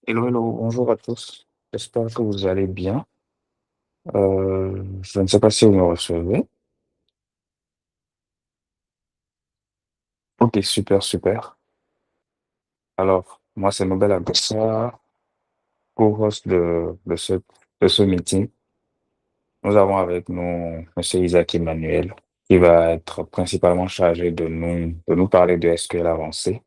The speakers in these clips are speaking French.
Hello, hello, bonjour à tous. J'espère que vous allez bien. Je ne sais pas si vous me recevez. Ok, super, super. Alors, moi, c'est Nobel Agassa, co-host de ce meeting. Nous avons avec nous Monsieur Isaac Emmanuel, qui va être principalement chargé de nous parler de SQL avancé.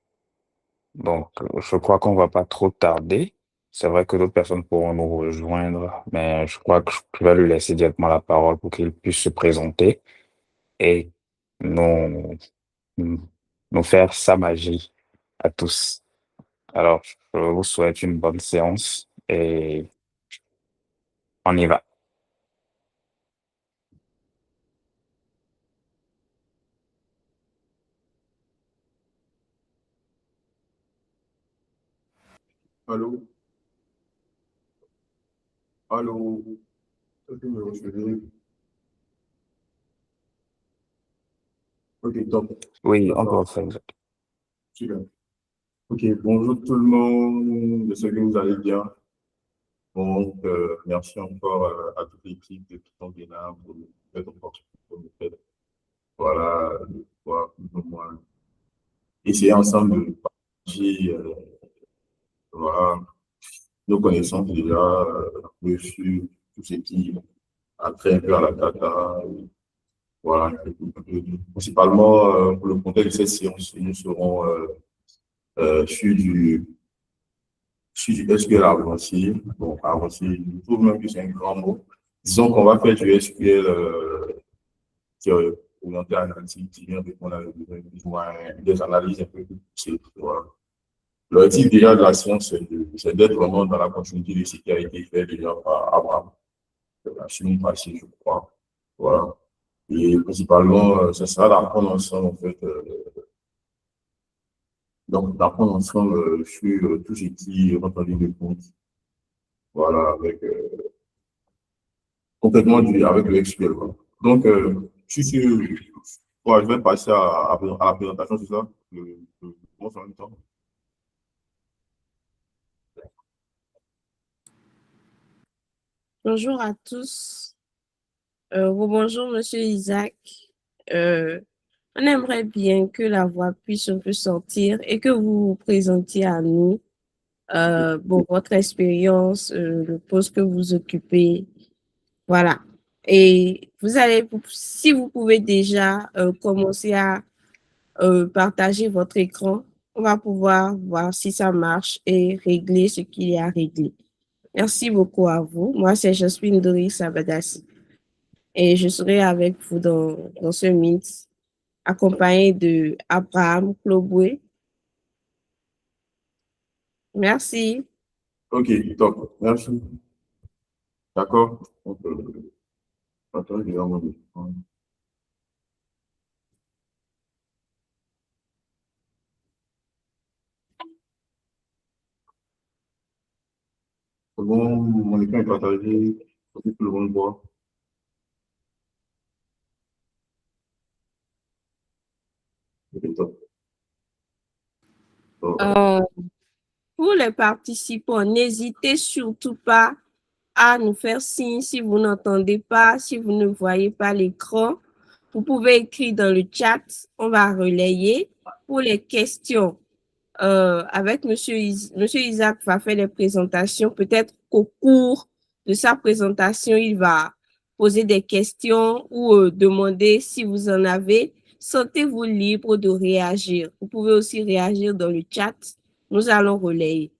Donc, je crois qu'on va pas trop tarder. C'est vrai que d'autres personnes pourront nous rejoindre, mais je crois que je vais lui laisser directement la parole pour qu'il puisse se présenter et nous, nous faire sa magie à tous. Alors, je vous souhaite une bonne séance et on y va. Allô, allô, est-ce que vous me recevez? Ok, top. Oui, on peut D'accord, refaire. super. Ok, bonjour tout le monde, j'espère que vous allez bien. Donc, merci encore à toute l'équipe de Python Guénin pour cette opportunité pour nous faire, voilà, de pouvoir plus ou moins essayer ensemble de partager, voilà, nos connaissances déjà sur tout ce qui a trait un peu à la data. Voilà, principalement pour le contexte de cette séance, nous serons sur du SQL avancé. Bon, avancé, je trouve même que c'est un grand mot. Disons qu'on va faire du SQL qui est orienté à l'analytique, qui vient répondre à des analyses un peu plus poussées. Voilà. L'objectif déjà de la science, c'est d'être vraiment dans la continuité de ce qui a été fait déjà par Abraham, la semaine passée, je crois. Voilà. Et principalement, ce sera d'apprendre ensemble, en fait, donc d'apprendre ensemble sur tout ce qui rentre en ligne de compte. Voilà, avec complètement avec le SQL, quoi. Donc, ouais, je vais passer à la présentation, c'est ça? Comment ça en même temps? Bonjour à tous. Bonjour, Monsieur Isaac. Euh, on aimerait bien que la voix puisse un peu sortir et que vous vous présentiez à nous bon, votre expérience, le poste que vous occupez. Voilà. Et si vous pouvez déjà commencer à partager votre écran, on va pouvoir voir si ça marche et régler ce qu'il y a à régler. Merci beaucoup à vous. Moi, c'est Jasmine Doris Abadassi. Et je serai avec vous dans ce Meet, accompagné de Abraham Klobwe. Merci. Ok, top. Merci. D'accord. Donc, attends, je vais avoir mon écran. C'est bon, mon écran est partagé. Faut que tout le monde voit. Ok, top. Top. Euh, pour les participants, n'hésitez surtout pas à nous faire signe si vous n'entendez pas, si vous ne voyez pas l'écran. Vous pouvez écrire dans le chat, on va relayer. Pour les questions, avec Monsieur Isaac va faire les présentations. Peut-être qu'au cours de sa présentation, il va poser des questions ou demander si vous en avez. Sentez-vous libre de réagir. Vous pouvez aussi réagir dans le chat. Nous allons relayer.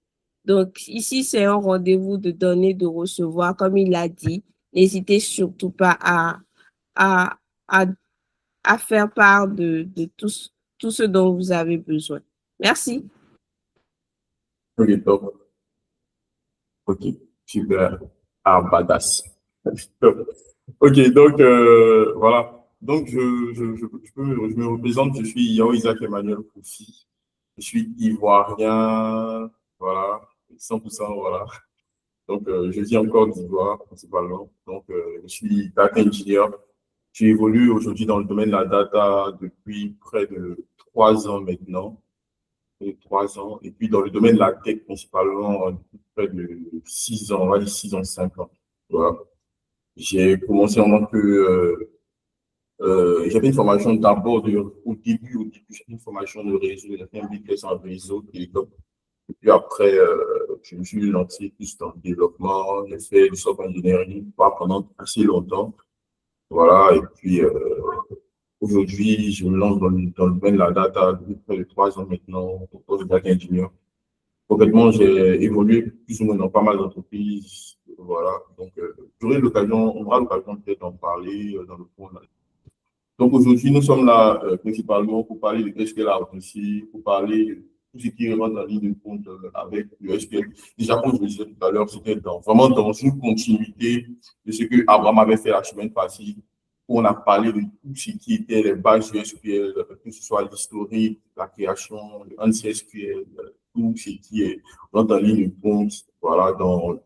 Donc, ici, c'est un rendez-vous de donner, de recevoir, comme il l'a dit. N'hésitez surtout pas à, à, à faire part de tout ce dont vous avez besoin. Merci. Ok, top. Ok, super. Ah, badass. Top. Ok, donc, voilà. Donc, je me représente, je suis Yao Isaac Emmanuel Kofi. Je suis ivoirien, voilà, 100%, voilà. Donc, je vis en Côte d'Ivoire, principalement. Donc, je suis data engineer. J'évolue aujourd'hui dans le domaine de la data depuis près de 3 ans maintenant. de 3 ans. Et puis, dans le domaine de la tech, principalement, près de 6 ans, on va dire 6 ans, 5 ans. Voilà. J'ai commencé en tant que j'avais une formation d'abord, au début, j'avais une formation de réseau, j'avais un BTS en réseau, télécom. Et puis après, je me suis lancé plus dans le développement, j'ai fait du software engineering, pas pendant assez longtemps. Voilà, et puis aujourd'hui, je me lance dans le domaine de la data depuis près de 3 ans maintenant, au poste de data engineer. Complètement, j'ai évolué plus ou moins dans pas mal d'entreprises. Voilà, donc j'aurai l'occasion, on aura l'occasion peut-être d'en parler dans le cours. Donc aujourd'hui, nous sommes là principalement pour parler de SQL aussi, pour parler de tout ce qui rentre en ligne de compte avec le SQL. Déjà, comme je le disais tout à l'heure, c'était vraiment dans une continuité de ce que Abraham avait fait la semaine passée, où on a parlé de tout ce qui était les bases du SQL, que ce soit l'historique, la création, le anti-SQL, tout ce qui est rentre en ligne de compte, voilà, dans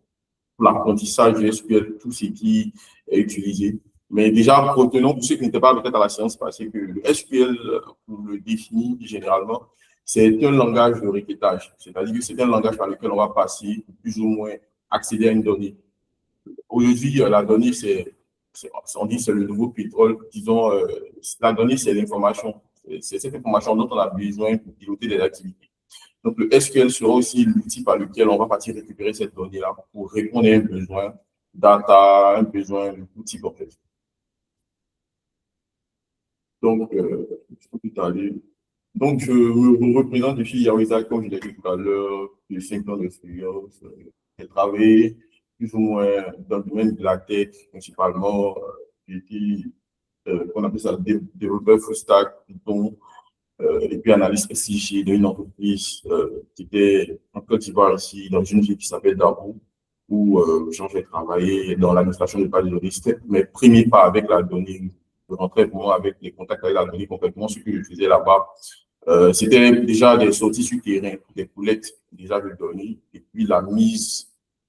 l'apprentissage du SQL, tout ce qui est utilisé. Mais déjà, retenons pour ceux qui n'étaient pas peut-être à la séance passée que le SQL, pour le définir généralement, c'est un langage de requêtage. C'est-à-dire que c'est un langage par lequel on va passer, plus ou moins, accéder à une donnée. Aujourd'hui, la donnée, on dit c'est le nouveau pétrole. Disons, la donnée, c'est l'information. C'est cette information dont on a besoin pour piloter des activités. Donc, le SQL sera aussi l'outil par lequel on va partir récupérer cette donnée-là pour répondre à un besoin data, un besoin d'outils en fait. Donc, donc, je me représente, je suis Yaouisa, comme je l'ai dit tout à l'heure, j'ai 5 ans d'expérience. J'ai travaillé plus ou moins dans le domaine de la tech, principalement. J'ai été, on appelle ça développeur full stack, Python, et puis analyste SIG d'une entreprise qui était en Côte d'Ivoire ici, dans une ville qui s'appelle Darou, où j'ai travaillé dans l'administration de base de données. C'était mes premiers pas avec la donnée. Je rentrais vraiment avec les contacts avec la donnée complètement. Ce que je faisais là-bas, c'était déjà des sorties sur terrain, des collectes déjà de données, et puis la mise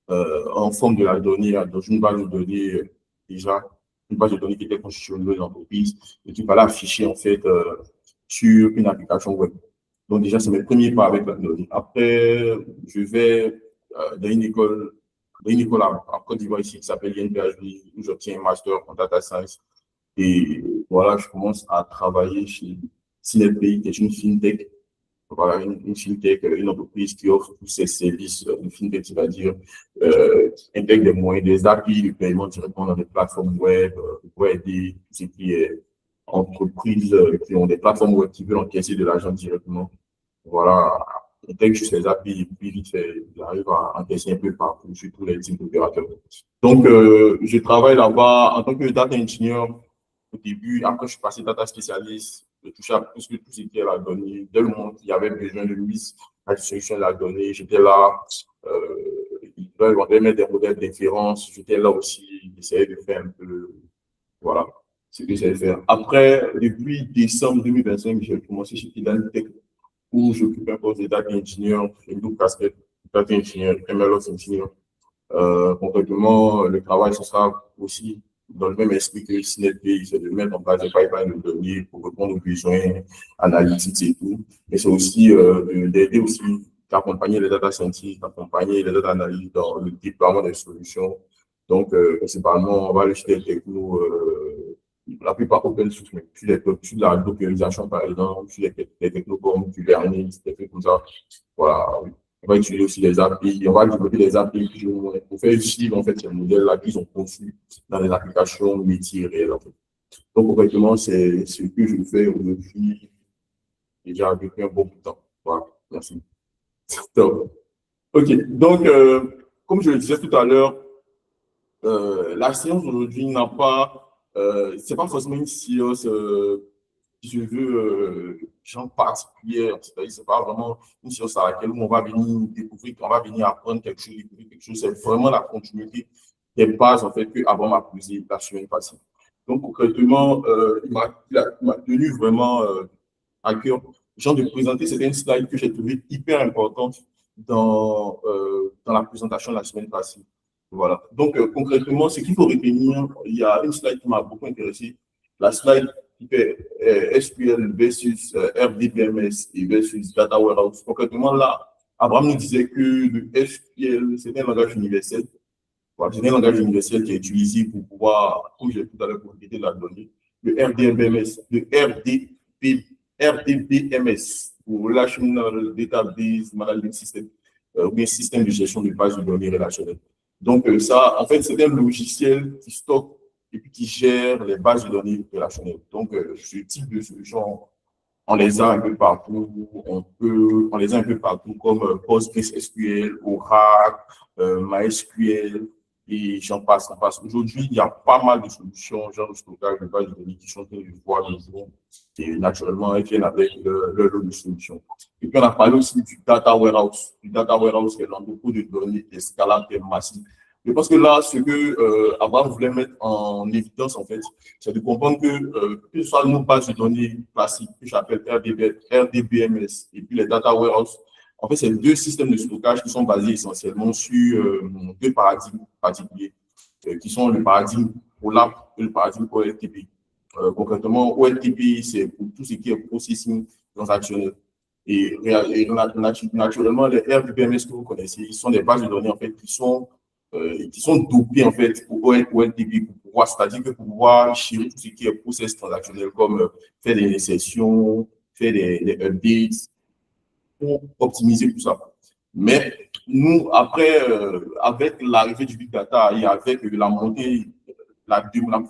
en forme de la donnée dans une base de données déjà, une base de données qui était constituée au niveau de l'entreprise et qu'il fallait afficher en fait sur une application web. Donc déjà, c'est mes premiers pas avec la donnée. Après, je vais dans une école en Côte d'Ivoire ici qui s'appelle INPHB, où j'obtiens un master en data science. Et voilà, je commence à travailler chez CNetPay, qui est une fintech. Voilà, une fintech, une entreprise qui offre tous ses services, une fintech, c'est-à-dire qui intègre des moyens, des API de paiement directement dans des plateformes web, pour aider tout ce qui est entreprises qui ont des plateformes web qui veulent encaisser de l'argent directement. Voilà, intègre juste les API et puis vite fait, il arrive à encaisser un peu partout sur tous les types d'opérateurs. Donc, je travaille là-bas en tant que data engineer au début. Après, je suis passé data spécialiste. Je touchais à plus que tout ce qui est la donnée. Dès le moment qu'il y avait besoin de mise à disposition de la donnée, j'étais là. Ils veulent mettre des modèles d'inférence. J'étais là aussi. J'essayais de faire un peu, voilà, ce que j'essayais de faire. Après, depuis décembre 2025, j'ai commencé chez Tidal Tech où j'occupe un poste de data engineer, une double casquette, data engineer, MLOps engineer. Concrètement, le travail, ce sera aussi dans le même esprit que SNetPay, c'est de mettre en place des pipelines de données pour répondre aux besoins analytiques et tout. Mais c'est aussi d'aider aussi, d'accompagner les data scientists, d'accompagner les data analystes dans le déploiement des solutions. Donc, principalement, on va aller sur des technos, la plupart open source, mais sur la dockerisation, par exemple, sur les technos comme Kubernetes, des trucs comme ça. Voilà, on va utiliser aussi les API, on va développer des API pour faire suivre en fait ces modèles-là qu'ils ont conçus dans les applications métiers réelles. En fait. Donc, concrètement, c'est ce que je fais aujourd'hui déjà depuis un bon bout de temps. Voilà, merci. Donc, OK, donc, comme je le disais tout à l'heure, la séance aujourd'hui n'a pas, c'est pas forcément une séance si je veux, genre particulière, c'est-à-dire c'est pas vraiment une séance à laquelle on va venir découvrir, on va venir apprendre quelque chose, découvrir quelque chose, c'est vraiment la continuité des bases en fait que avant m'a posé la semaine passée. Donc concrètement, il m'a tenu vraiment à cœur, genre de présenter certaines slides que j'ai trouvé hyper importantes dans la présentation de la semaine passée. Voilà. Donc concrètement, ce qu'il faut retenir, il y a une slide qui m'a beaucoup intéressé, la slide qui fait SQL versus RDBMS et versus Data Warehouse. Concrètement, là, Abraham nous disait que le SQL, c'est un langage universel. Voilà, c'est un langage universel qui est utilisé pour pouvoir, comme j'ai dit tout à l'heure, pour traiter la donnée. Le RDBMS, ou Relational Database Management System, ou bien système de gestion de base de données relationnelles. Donc, ça, en fait, c'est un logiciel qui stocke et puis qui gère les bases de données relationnelles. Donc, ce type de solution, on les a un peu partout. On les a un peu partout comme PostgreSQL, Oracle, MySQL, et j'en passe, j'en passe. Aujourd'hui, il y a pas mal de solutions, genre de stockage de bases de données qui sont de voir le jour et naturellement, elles viennent avec leur lot de solutions. Et puis, on a parlé aussi du data warehouse qui est l'entrepôt de données escalable et massif. Je pense que là, ce que Abraham voulait mettre en évidence, en fait, c'est de comprendre que ce soit nos bases de données classiques, que j'appelle RDBMS, et puis les data warehouse, en fait, c'est deux systèmes de stockage qui sont basés essentiellement sur deux paradigmes particuliers, qui sont le paradigme OLAP et le paradigme OLTP. Concrètement, OLTP, c'est pour tout ce qui est processing transactionnel. Et naturellement, les RDBMS que vous connaissez, ils sont des bases de données, en fait, qui sont dopés en fait pour OLTP, pour pouvoir, c'est-à-dire que pour pouvoir gérer tout ce qui est process transactionnel, comme faire des insertions, faire des updates, pour optimiser tout ça. Mais nous, après, avec l'arrivée du Big Data et avec la montée, la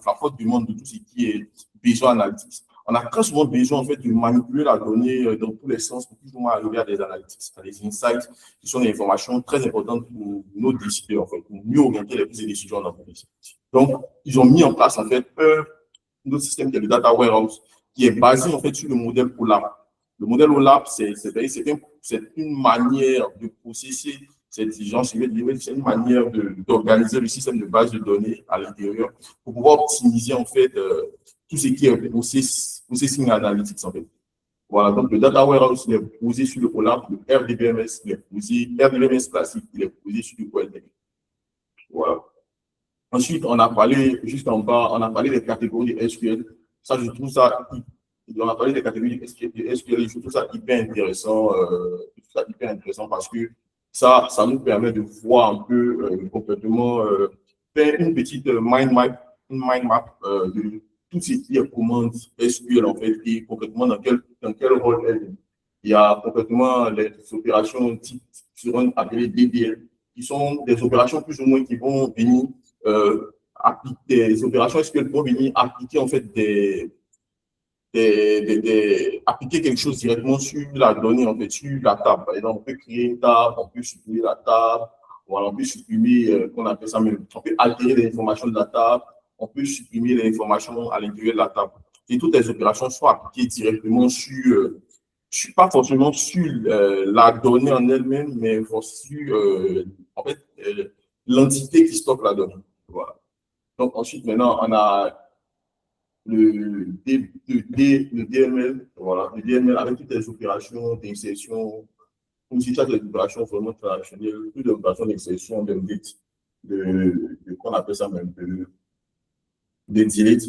forte demande de tout ce qui est besoin analytics, on a très souvent besoin en fait de manipuler la donnée dans tous les sens pour plus ou moins arriver à des analytics, à des insights qui sont des informations très importantes pour nos décideurs, en fait, pour mieux orienter les prises de décision dans le pays. Donc, ils ont mis en place en fait un autre système qui est le data warehouse, qui est basé en fait sur le modèle OLAP. Le modèle OLAP, c'est une manière de processer cette exigence, c'est une manière d'organiser le système de base de données à l'intérieur pour pouvoir optimiser en fait tout ce qui est processing analytics en fait. Voilà, donc le data warehouse il est posé sur le OLAP, le RDBMS, il est posé, RDBMS classique, il est posé sur le OLTP. Voilà. Ensuite, on a parlé, juste en bas, on a parlé des catégories de SQL. Ça, je trouve ça, on a parlé des catégories de SQL, je trouve ça hyper intéressant parce que ça nous permet de voir un peu complètement, faire une petite mind map de tout ce qui est commande SQL en fait et concrètement dans quel rôle elle est. Il y a concrètement les opérations type qui seront appelées DDL, qui sont des opérations plus ou moins qui vont venir appliquer des opérations SQL vont venir appliquer en fait appliquer quelque chose directement sur la donnée, en fait, sur la table. Par exemple, on peut créer une table, on peut supprimer la table, voilà, on peut supprimer, qu'on appelle ça même, on peut altérer les informations de la table, on peut supprimer les informations à l'intérieur de la table. Et toutes les opérations sont appliquées directement sur, pas forcément sur la donnée en elle-même, mais sur, en fait, l'entité qui stocke la donnée. Voilà. Donc, ensuite, maintenant, on a le DML, voilà, le DML avec toutes les opérations d'insertion, comme si chaque opération vraiment traditionnelle, toutes les opérations d'insertion, qu'on appelle ça même, de delete.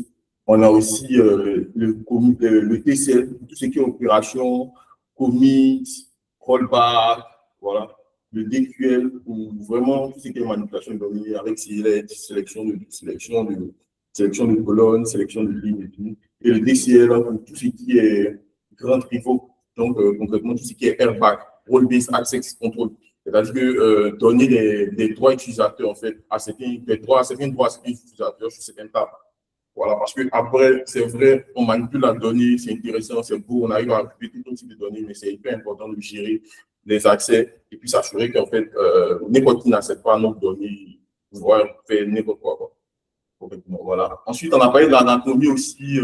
On a aussi le TCL, tout ce qui est opération, commit, rollback, voilà. Le DQL, ou vraiment tout ce qui est manipulation de données avec sélection de colonnes, sélection de lignes et tout. Et le DCL pour tout ce qui est grand pivot, donc concrètement tout ce qui est airbag, role-based access control. C'est-à-dire que donner des droits utilisateurs en fait à certains utilisateurs sur certaines tables. Voilà, parce que après, c'est vrai, on manipule la donnée, c'est intéressant, c'est beau, on arrive à occuper tout type de données, mais c'est hyper important de gérer les accès et puis s'assurer qu'en fait, n'importe qui n'accède pas à nos données, pouvoir faire n'importe quoi. Voilà. Ensuite, on a parlé de l'anatomie aussi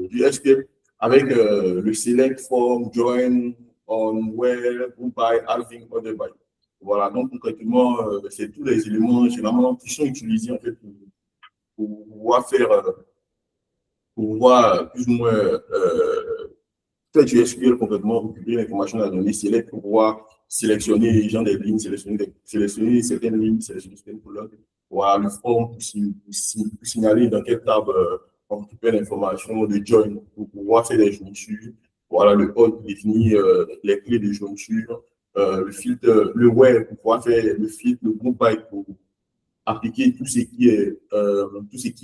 du SQL avec le select, form, join, on, where, who by, halving, other by. Voilà, donc concrètement, c'est tous les éléments généralement qui sont utilisés en fait pour pouvoir faire, pour pouvoir plus ou moins faire du SQL complètement, récupérer l'information de la donnée, select pour pouvoir sélectionner les gens des lignes, sélectionner certaines lignes, sélectionner certaines colonnes. Voilà, le form pour signaler dans quelle table on récupère l'information de join pour pouvoir faire des jointures. Voilà, le hot définit les clés de jointure, le filtre, le web pour pouvoir faire le filtre, le group by pour appliquer tout ce qui est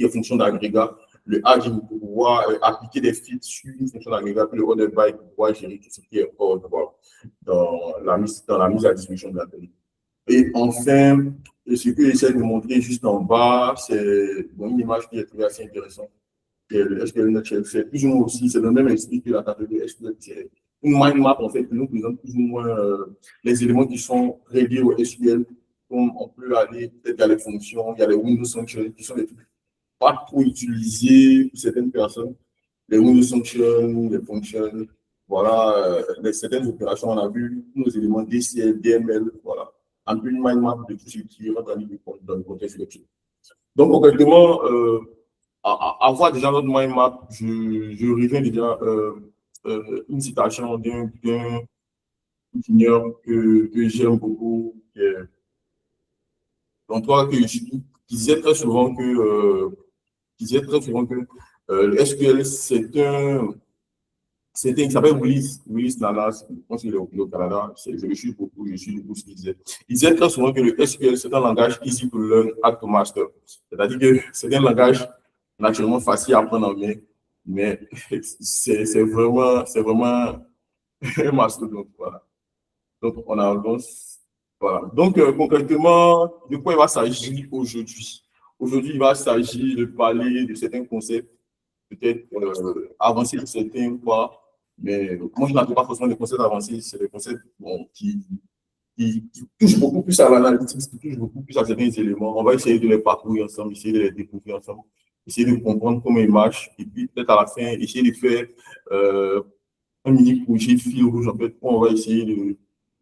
fonction d'agrégat, le aging pour pouvoir appliquer des filtres sur une fonction d'agrégat, puis le order by pour pouvoir gérer tout ce qui est ordre dans la mise à disposition de la donnée. Et enfin, ce que j'essaie de montrer juste en bas, c'est une image qui est très assez intéressante. Le SQL Nutshell, c'est plus ou moins aussi, c'est le même esprit que la catégorie SQL. C'est une mind map, en fait, qui nous présente plus ou moins les éléments qui sont reliés au SQL. Comme on peut aller, peut-être, il y a les fonctions, il y a les Windows Functions, qui sont des trucs pas trop utilisés pour certaines personnes. Les Windows Functions, les fonctions, voilà, certaines opérations, on a vu nos éléments DCL, DML, voilà. Un peu une mind map de tout ce qui rentre dans le contexte de donc, concrètement, avoir déjà notre mind map, je reviens déjà une citation d'un ingénieur que j'aime beaucoup, qui disait très souvent que, le SQL, il s'appelle Willis Nanas, je pense qu'il est au Canada, je le suis beaucoup ce qu'il disait. Il disait très souvent que le SQL, c'est un langage easy to learn, hard to master. C'est-à-dire que c'est un langage naturellement facile à apprendre en main, mais c'est vraiment un mastodonte. Voilà. Donc, on avance. Voilà. Donc, concrètement, de quoi il va s'agir aujourd'hui? Aujourd'hui, il va s'agir de parler de certains concepts, peut-être avancer de certains points. Mais moi, je n'attends pas forcément des concepts avancés, c'est des concepts qui touchent beaucoup plus à l'analytique, qui touchent beaucoup plus à certains éléments. On va essayer de les parcourir ensemble, essayer de les découvrir ensemble, essayer de comprendre comment ils marchent, et puis peut-être à la fin, essayer de faire un mini projet fil rouge, en fait, où on va essayer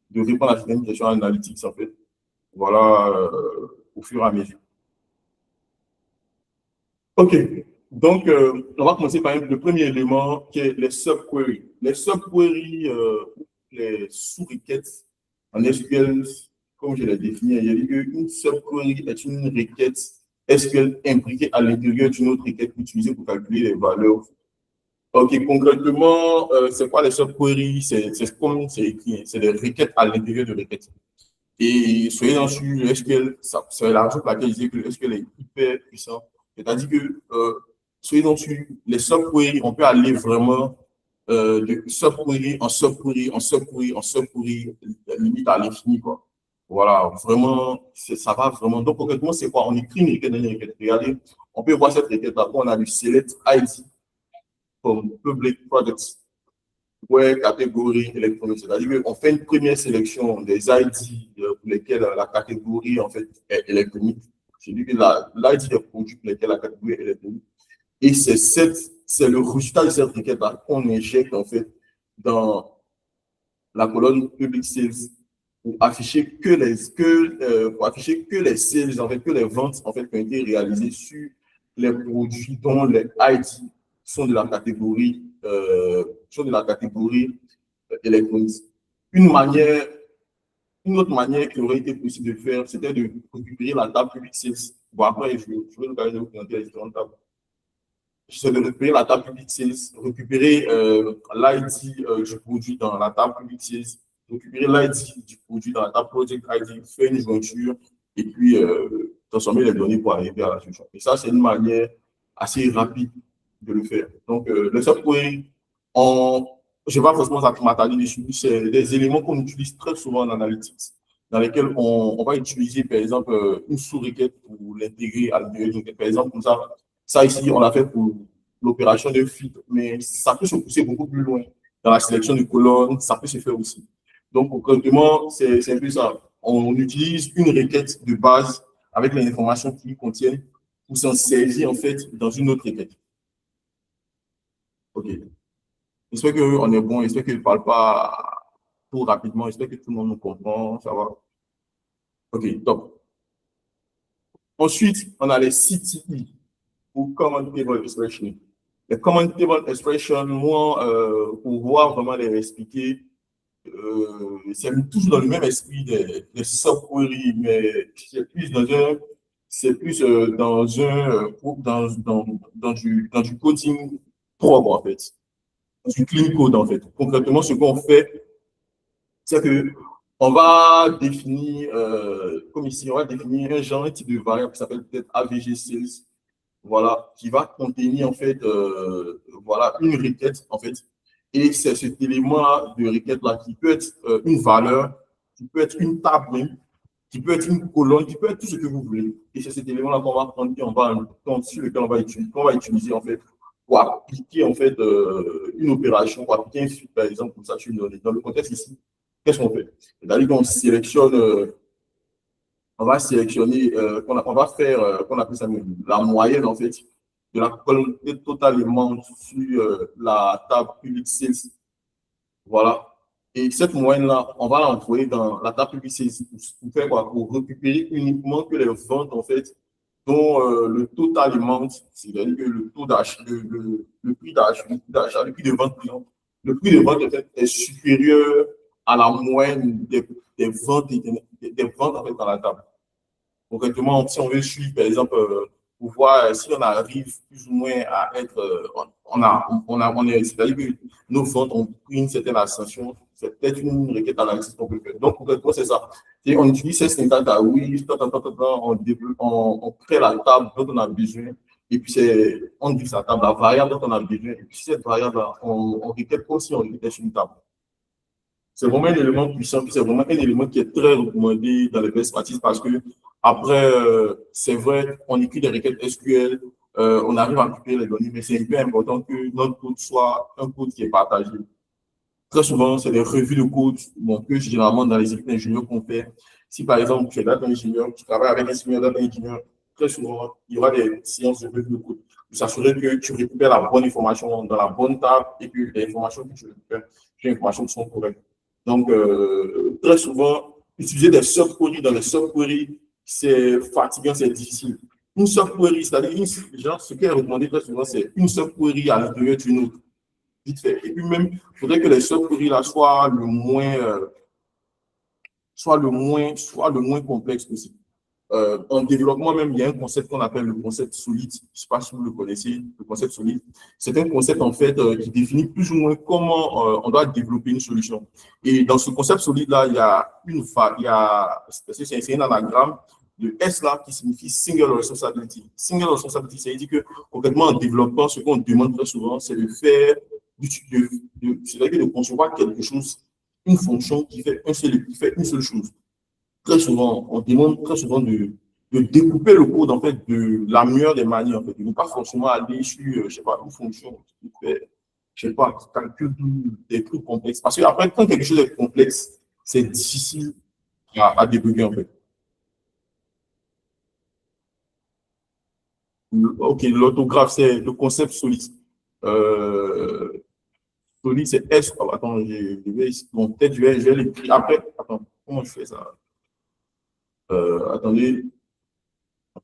de répondre à certaines questions analytiques, en fait. Voilà, au fur et à mesure. OK. Donc, on va commencer par le premier élément qui est les subqueries. Les subqueries, les sous-requêtes en SQL, comme je l'ai défini, il y a dit qu'une subquery est une requête SQL imbriquée à l'intérieur d'une autre requête utilisée pour calculer les valeurs. OK, concrètement, c'est quoi les subqueries? C'est comme c'est écrit, c'est des requêtes à l'intérieur de requêtes. Et soyez dans sur le SQL, c'est la raison pour laquelle je disais que le SQL est hyper puissant. C'est-à-dire que soyez donc sur les subqueries, on peut aller vraiment de subquery en subquery en subquery en subquery, limite à l'infini, quoi. Voilà, vraiment, ça va vraiment. Donc, concrètement, c'est quoi? On écrit une requête dans une requête. Regardez, on peut voir cette requête-là. On a le select ID comme public products, ouais, catégorie électronique. C'est-à-dire qu'on fait une première sélection des ID pour lesquels la catégorie, en fait, est électronique. C'est-à-dire que l'ID des produits pour lesquels la catégorie est électronique. Et c'est le résultat de cette requête-là qu'on injecte, en fait, dans la colonne public sales pour afficher que les sales, en fait, que les ventes, en fait, qui ont été réalisées sur les produits dont les ID sont de la catégorie électronique. Une autre manière qui aurait été possible de faire, c'était de récupérer la table public sales. Bon, après, je vais nous vous présenter les différentes tables. C'est de récupérer la table public sales, récupérer l'ID du produit dans la table public sales, récupérer l'ID du produit dans la table project ID, faire une jointure et puis transformer les données pour arriver à la solution. Et ça, c'est une manière assez rapide de le faire. Donc, le subquery, je ne vais pas forcément m'attarder dessus, c'est des éléments qu'on utilise très souvent en analytics, dans lesquels on va utiliser, par exemple, une sous-requête pour l'intégrer à l'intérieur. Par exemple, comme ça ici, on l'a fait pour l'opération de filtre, mais ça peut se pousser beaucoup plus loin. Dans la sélection de colonnes, ça peut se faire aussi. Donc, concrètement, c'est un peu ça. On utilise une requête de base avec les informations qu'ils contiennent pour s'en saisir, en fait, dans une autre requête. OK. J'espère qu'on est bon, j'espère qu'il ne parle pas trop rapidement, j'espère que tout le monde nous comprend, ça va. OK, top. Ensuite, on a les CTE, ou Common Table Expression. Les Common Table Expression, moi, pour voir vraiment les expliquer, c'est toujours dans le même esprit des subqueries, mais c'est plus dans un c'est plus dans du coding propre, en fait, du clean code, en fait. Concrètement, ce qu'on fait, c'est que on va définir, comme ici, on va définir un genre, un type de variable qui s'appelle peut-être AVG sales, voilà, qui va contenir en fait, voilà, une requête en fait. Et c'est cet élément de requête-là qui peut être une valeur, qui peut être une table même, qui peut être une colonne, qui peut être tout ce que vous voulez. Et c'est cet élément-là qu'on va prendre, sur lequel on va utiliser en fait pour appliquer en fait une opération, pour appliquer un flux, par exemple, comme ça sur une donnée. Dans le contexte ici, qu'est-ce qu'on fait? C'est-à-dire qu'on sélectionne on va sélectionner, on va faire, qu'on appelle ça la moyenne en fait, de la quantité totalement sur la table public sales. Voilà. Et cette moyenne-là, on va l'envoyer dans la table public sales pour faire quoi? Pour récupérer uniquement que les ventes en fait, dont le total amount, c'est-à-dire que le taux d'achat, le prix d'achat, le prix de vente, le prix de vente en fait, est supérieur à la moyenne des ventes, des ventes en fait, dans la table. Concrètement, si on veut suivre, par exemple, pour voir si on arrive plus ou moins à être, c'est-à-dire que nos ventes ont pris une certaine ascension, c'est peut-être une requête analytique qu'on peut faire. Donc, concrètement, c'est ça. Et on utilise ces syntaxes à oui, on crée la table dont on a besoin, et puis on dit sa table, la variable dont on a besoin, et puis cette variable, on requête comme si on requêtait sur une table. C'est vraiment un élément puissant, c'est vraiment un élément qui est très recommandé dans les best practices parce que après, c'est vrai, on écrit des requêtes SQL, on arrive à récupérer les données, mais c'est hyper important que notre code soit un code qui est partagé. Très souvent, c'est des revues de code, donc que généralement dans les équipes d'ingénieurs qu'on fait. Si par exemple, tu es data ingénieur, tu travailles avec un senior data ingénieur, très souvent, il y aura des séances de revue de code pour s'assurer que tu récupères la bonne information dans la bonne table et que les informations que tu récupères, c'est des informations qui sont correctes. Donc, très souvent, utiliser des subqueries dans les subqueries, c'est fatigant, c'est difficile. Une subquery, c'est-à-dire, genre, ce qui est recommandé très souvent, c'est une subquery à l'intérieur d'une autre. Vite fait. Et puis même, il faudrait que les subqueries là soient le moins complexe possible. En développement même, il y a un concept qu'on appelle le concept solide. Je ne sais pas si vous le connaissez, le concept solide. C'est un concept en fait qui définit plus ou moins comment on doit développer une solution. Et dans ce concept solide-là, il y a c'est un anagramme de S là qui signifie single responsibility. Single responsibility, ça veut dire que concrètement en développement, ce qu'on demande très souvent, c'est de faire, c'est-à-dire de concevoir quelque chose, une fonction qui fait une seule chose. Très souvent, on demande très souvent de découper le code en fait de la meilleure des manières, en fait, de ne pas forcément aller sur, je sais pas, une fonction qui fait, je sais pas, qui calcule des trucs complexes. Parce qu'après, quand quelque chose est complexe, c'est difficile à débugger en fait. Ok, l'autographe, c'est le concept solide. Solide, c'est S. Oh, attends, bon, peut-être je vais l'écrire après. Attends, comment je fais ça? Attendez,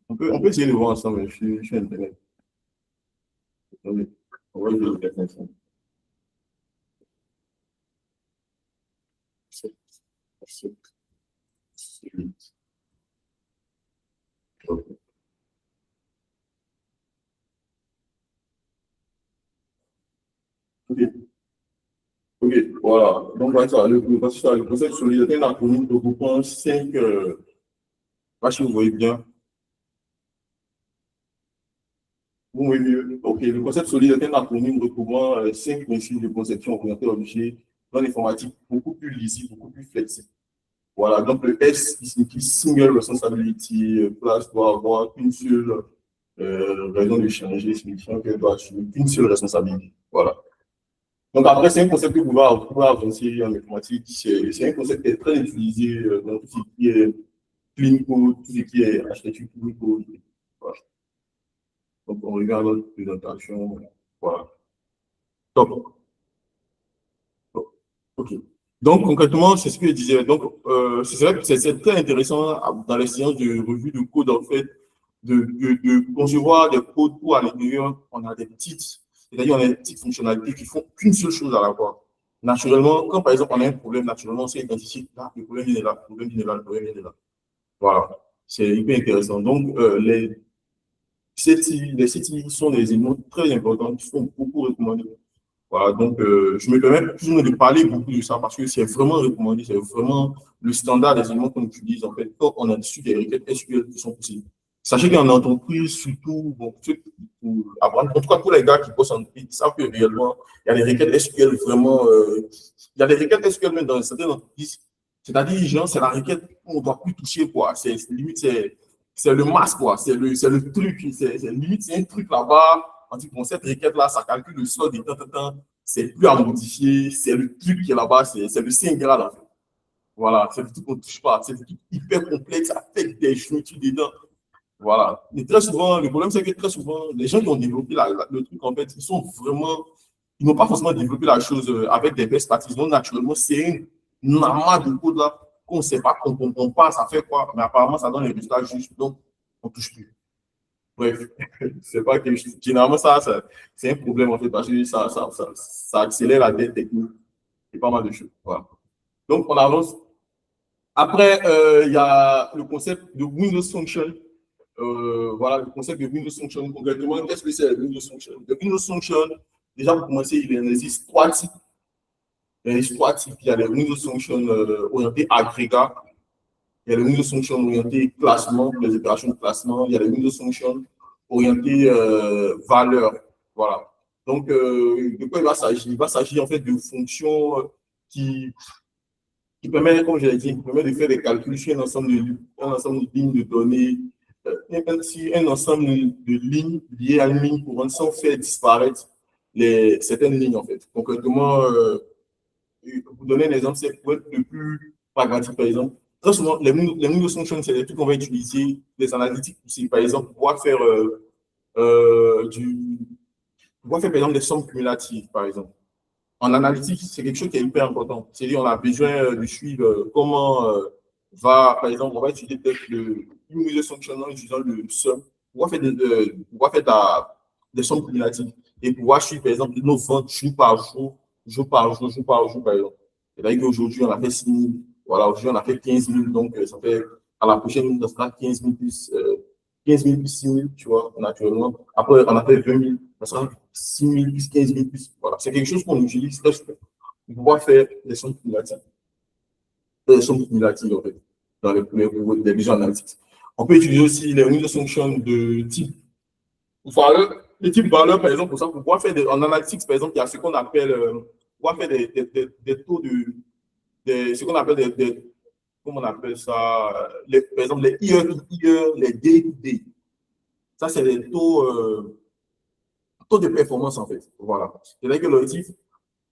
on peut essayer de voir ensemble. Je suis Internet. Attendez, on va essayer de faire ensemble. Ok, ok, voilà. Donc, voilà, ça, le concept de solidarité est un acronyme regroupant 5, si vous voyez bien. Vous voyez mieux. Ok, le concept solidaire est un acronyme regroupant 5 principes de conception orientée objet dans l'informatique beaucoup plus lisible, beaucoup plus flexible. Voilà, donc le S qui signifie single responsibility, place doit avoir une seule raison de changer, signifiant qu'elle doit assumer une seule responsabilité. Voilà. Donc après, c'est un concept que vous pouvez avancer en informatique. C'est un concept qui est très utilisé dans tout ce qui est clean code, tout ce qui est architecture clean code. Voilà. Donc on regarde notre présentation. Voilà. Top. OK. Donc, concrètement, c'est ce que je disais. Donc, c'est vrai que c'est très intéressant dans les séances de revue de code, en fait, de concevoir des codes où à l'intérieur, on a des petites, c'est-à-dire on a des petites fonctionnalités qui font qu'une seule chose à la fois. Naturellement, quand par exemple on a un problème, naturellement, on sait identifier, là, le problème il est là, le problème il est là, le problème il est là. Voilà. C'est hyper intéressant. Donc, les CTI sont des éléments très importants qui sont beaucoup recommandés. Voilà, donc je me permets toujours de parler beaucoup de ça parce que c'est vraiment recommandé, c'est vraiment le standard des éléments qu'on utilise en fait quand on a dessus des requêtes SQL qui sont possibles. Sachez qu'en entreprise, surtout, bon, pour apprendre, en tout cas pour les gars qui bossent en entreprise, ils savent que réellement, il y a des requêtes SQL vraiment, il y a des requêtes SQL même dans certaines entreprises, c'est-à-dire, genre, c'est la requête qu'on ne doit plus toucher, quoi. Limite, c'est le masque, quoi. C'est le truc, limite, c'est un truc là-bas. On dit, bon, cette requête-là, ça calcule le solde et tant, c'est plus à modifier, c'est le truc qui est là-bas, c'est le Saint Graal, en fait. Voilà, c'est le truc qu'on ne touche pas, c'est le truc hyper complexe, avec des choses dedans. Voilà. Mais très souvent, le problème, c'est que très souvent, les gens qui ont développé le truc, en fait, ils n'ont pas forcément développé la chose avec des best practices. Donc, naturellement, c'est une amas de code là qu'on ne sait pas, qu'on ne comprend pas, ça fait quoi, mais apparemment, ça donne les résultats justes, donc on ne touche plus. Bref, c'est pas que généralement, c'est un problème, en fait, parce que ça accélère la dette technique et pas mal de choses. Voilà. Donc, on avance. Après, il y a le concept de Windows Function. Voilà, le concept de Windows Function. Concrètement, qu'est-ce que c'est le Windows Function? Le Windows Function, déjà, pour commencer, il existe trois types. Il existe trois types. Il y a les Windows Function orientés agrégat. Il y a les Windows Function orientés classement, les opérations de classement. Il y a les Windows Function orientés valeur. Voilà. Donc, de quoi il va s'agir? Il va s'agir en fait de fonctions qui permet, comme je l'ai dit, qui permet de faire des calculs sur un ensemble de lignes de données, si un ensemble de lignes liées à une ligne courante sans faire disparaître certaines lignes, en fait. Concrètement, pour donner un exemple, c'est pour être le plus pragmatique, par exemple. Très souvent, les Windows Functions, c'est des trucs qu'on va utiliser, des analytiques aussi, par exemple, pour pouvoir faire, par exemple, des sommes cumulatives, par exemple. En analytique, c'est quelque chose qui est hyper important. C'est-à-dire, on a besoin de suivre comment par exemple, on va utiliser peut-être une mesure fonctionnant en utilisant le sum pour pouvoir faire des sommes cumulatives et pouvoir suivre, par exemple, nos ventes jour par jour, par exemple. C'est-à-dire qu'aujourd'hui, on a fait 6 000, voilà, aujourd'hui, on a fait 15 000, donc ça fait à la prochaine, ça sera 15 000 plus 6 000, tu vois, naturellement. Après, on a fait 20 000, ça sera 6 000 plus 15 000 plus. Voilà, c'est quelque chose qu'on utilise très souvent pour pouvoir faire des sommes cumulatives. Des sommes cumulatives, en fait, dans les visions analytiques. On peut utiliser aussi les Windows Functions de type valeur, de type valeur, par exemple, pour ça, pour pouvoir faire en analytics, par exemple, il y a ce qu'on appelle, pouvoir faire des taux ce qu'on appelle comment on appelle ça, par exemple, les year to year, les day to day. Ça, c'est les taux de performance, en fait. Voilà. C'est-à-dire que l'objectif,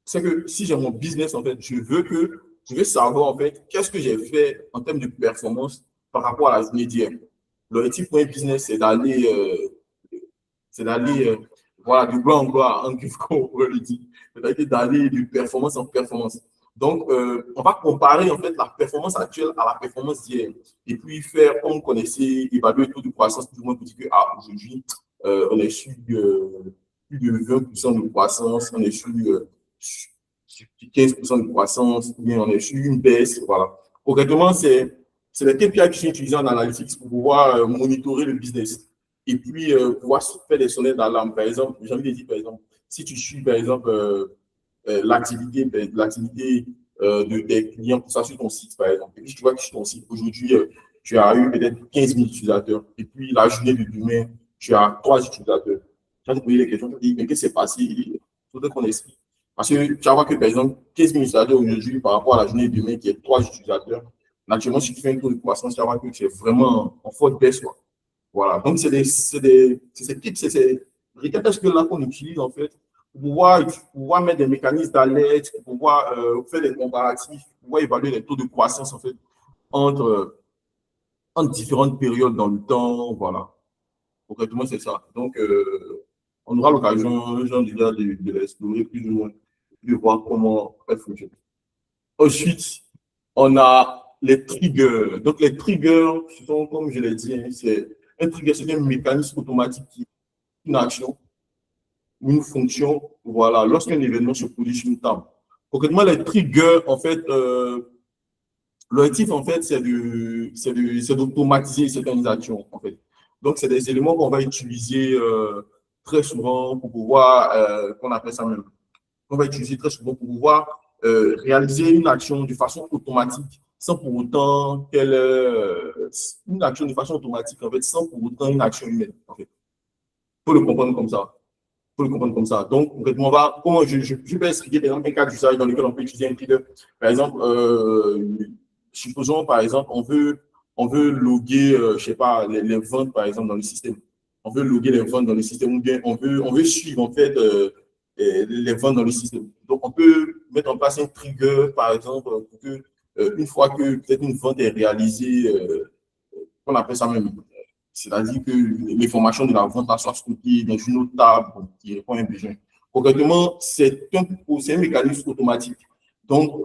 c'est que si j'ai mon business, en fait, je veux savoir, en fait, qu'est-ce que j'ai fait en termes de performance par rapport à la journée d'hier. L'objectif pour un business, c'est d'aller, voilà, du blanc en blanc, en comme on pourrait le dire. C'est-à-dire d'aller de performance en performance. Donc, on va comparer, en fait, la performance actuelle à la performance d'hier. Et puis, faire, comme on connaissait, évaluer le taux de croissance, tout le monde peut dire que, aujourd'hui, on est sur plus de 20% de croissance, on est sur 15% de croissance, ou bien on est sur une baisse, voilà. Concrètement, c'est les KPI qui sont utilisés en analytics pour pouvoir monitorer le business et puis pouvoir faire des sonnettes d'alarme. Par exemple, j'ai envie de dire, par exemple, si tu suis, par exemple, l'activité de tes clients, pour ça sur ton site, par exemple, et puis tu vois que sur ton site, aujourd'hui, tu as eu peut-être 15 000 utilisateurs, et puis la journée de demain, tu as 3 utilisateurs. Tu vas te poser des questions, tu te dis, mais qu'est-ce qui s'est passé? Il faudrait qu'on explique. Parce que tu vas voir que, par exemple, 15 000 utilisateurs aujourd'hui par rapport à la journée de demain qui est 3 utilisateurs, naturellement, si tu fais un taux de croissance, tu vas voir que tu es vraiment en forte baisse. Quoi. Voilà. Donc, c'est ces types, c'est ces requêtes que là qu'on utilise, en fait, pour pouvoir mettre des mécanismes d'alerte, pour pouvoir faire des comparatifs, pour pouvoir évaluer les taux de croissance, en fait, entre différentes périodes dans le temps. Voilà. Concrètement, c'est ça. Donc, on aura l'occasion, Jean, déjà, de l'explorer plus ou moins, de voir comment elle fonctionne. Ensuite, on a les triggers. Donc, les triggers, ce sont, comme je l'ai dit, hein, c'est un trigger, c'est un mécanisme automatique qui est une action, une fonction, voilà, lorsqu'un événement se produit sur une table. Concrètement, les triggers, en fait, L'objectif, en fait, c'est d'automatiser certaines actions, en fait. Donc, c'est des éléments qu'on va utiliser très souvent pour pouvoir, qu'on appelle ça même, qu'on va utiliser très souvent pour pouvoir réaliser une action de façon automatique, sans pour autant qu'elle, une action de façon automatique, en fait, sans pour autant une action humaine, en fait. Faut le comprendre comme ça. Faut le comprendre comme ça. Donc, concrètement, comment je peux expliquer, par exemple, un cas d'usage dans lequel on peut utiliser un trigger. Par exemple, supposons, par exemple, on veut loguer, je sais pas, les ventes, par exemple, dans le système. On veut loguer les ventes dans le système ou bien on veut suivre, en fait, les ventes dans le système. Donc, on peut mettre en place un trigger, par exemple, pour que, une fois que peut-être une vente est réalisée, on appelle ça même, c'est-à-dire que l'information de la vente soit stockée dans une autre table qui répond à un besoin. Concrètement, c'est un mécanisme automatique. Donc,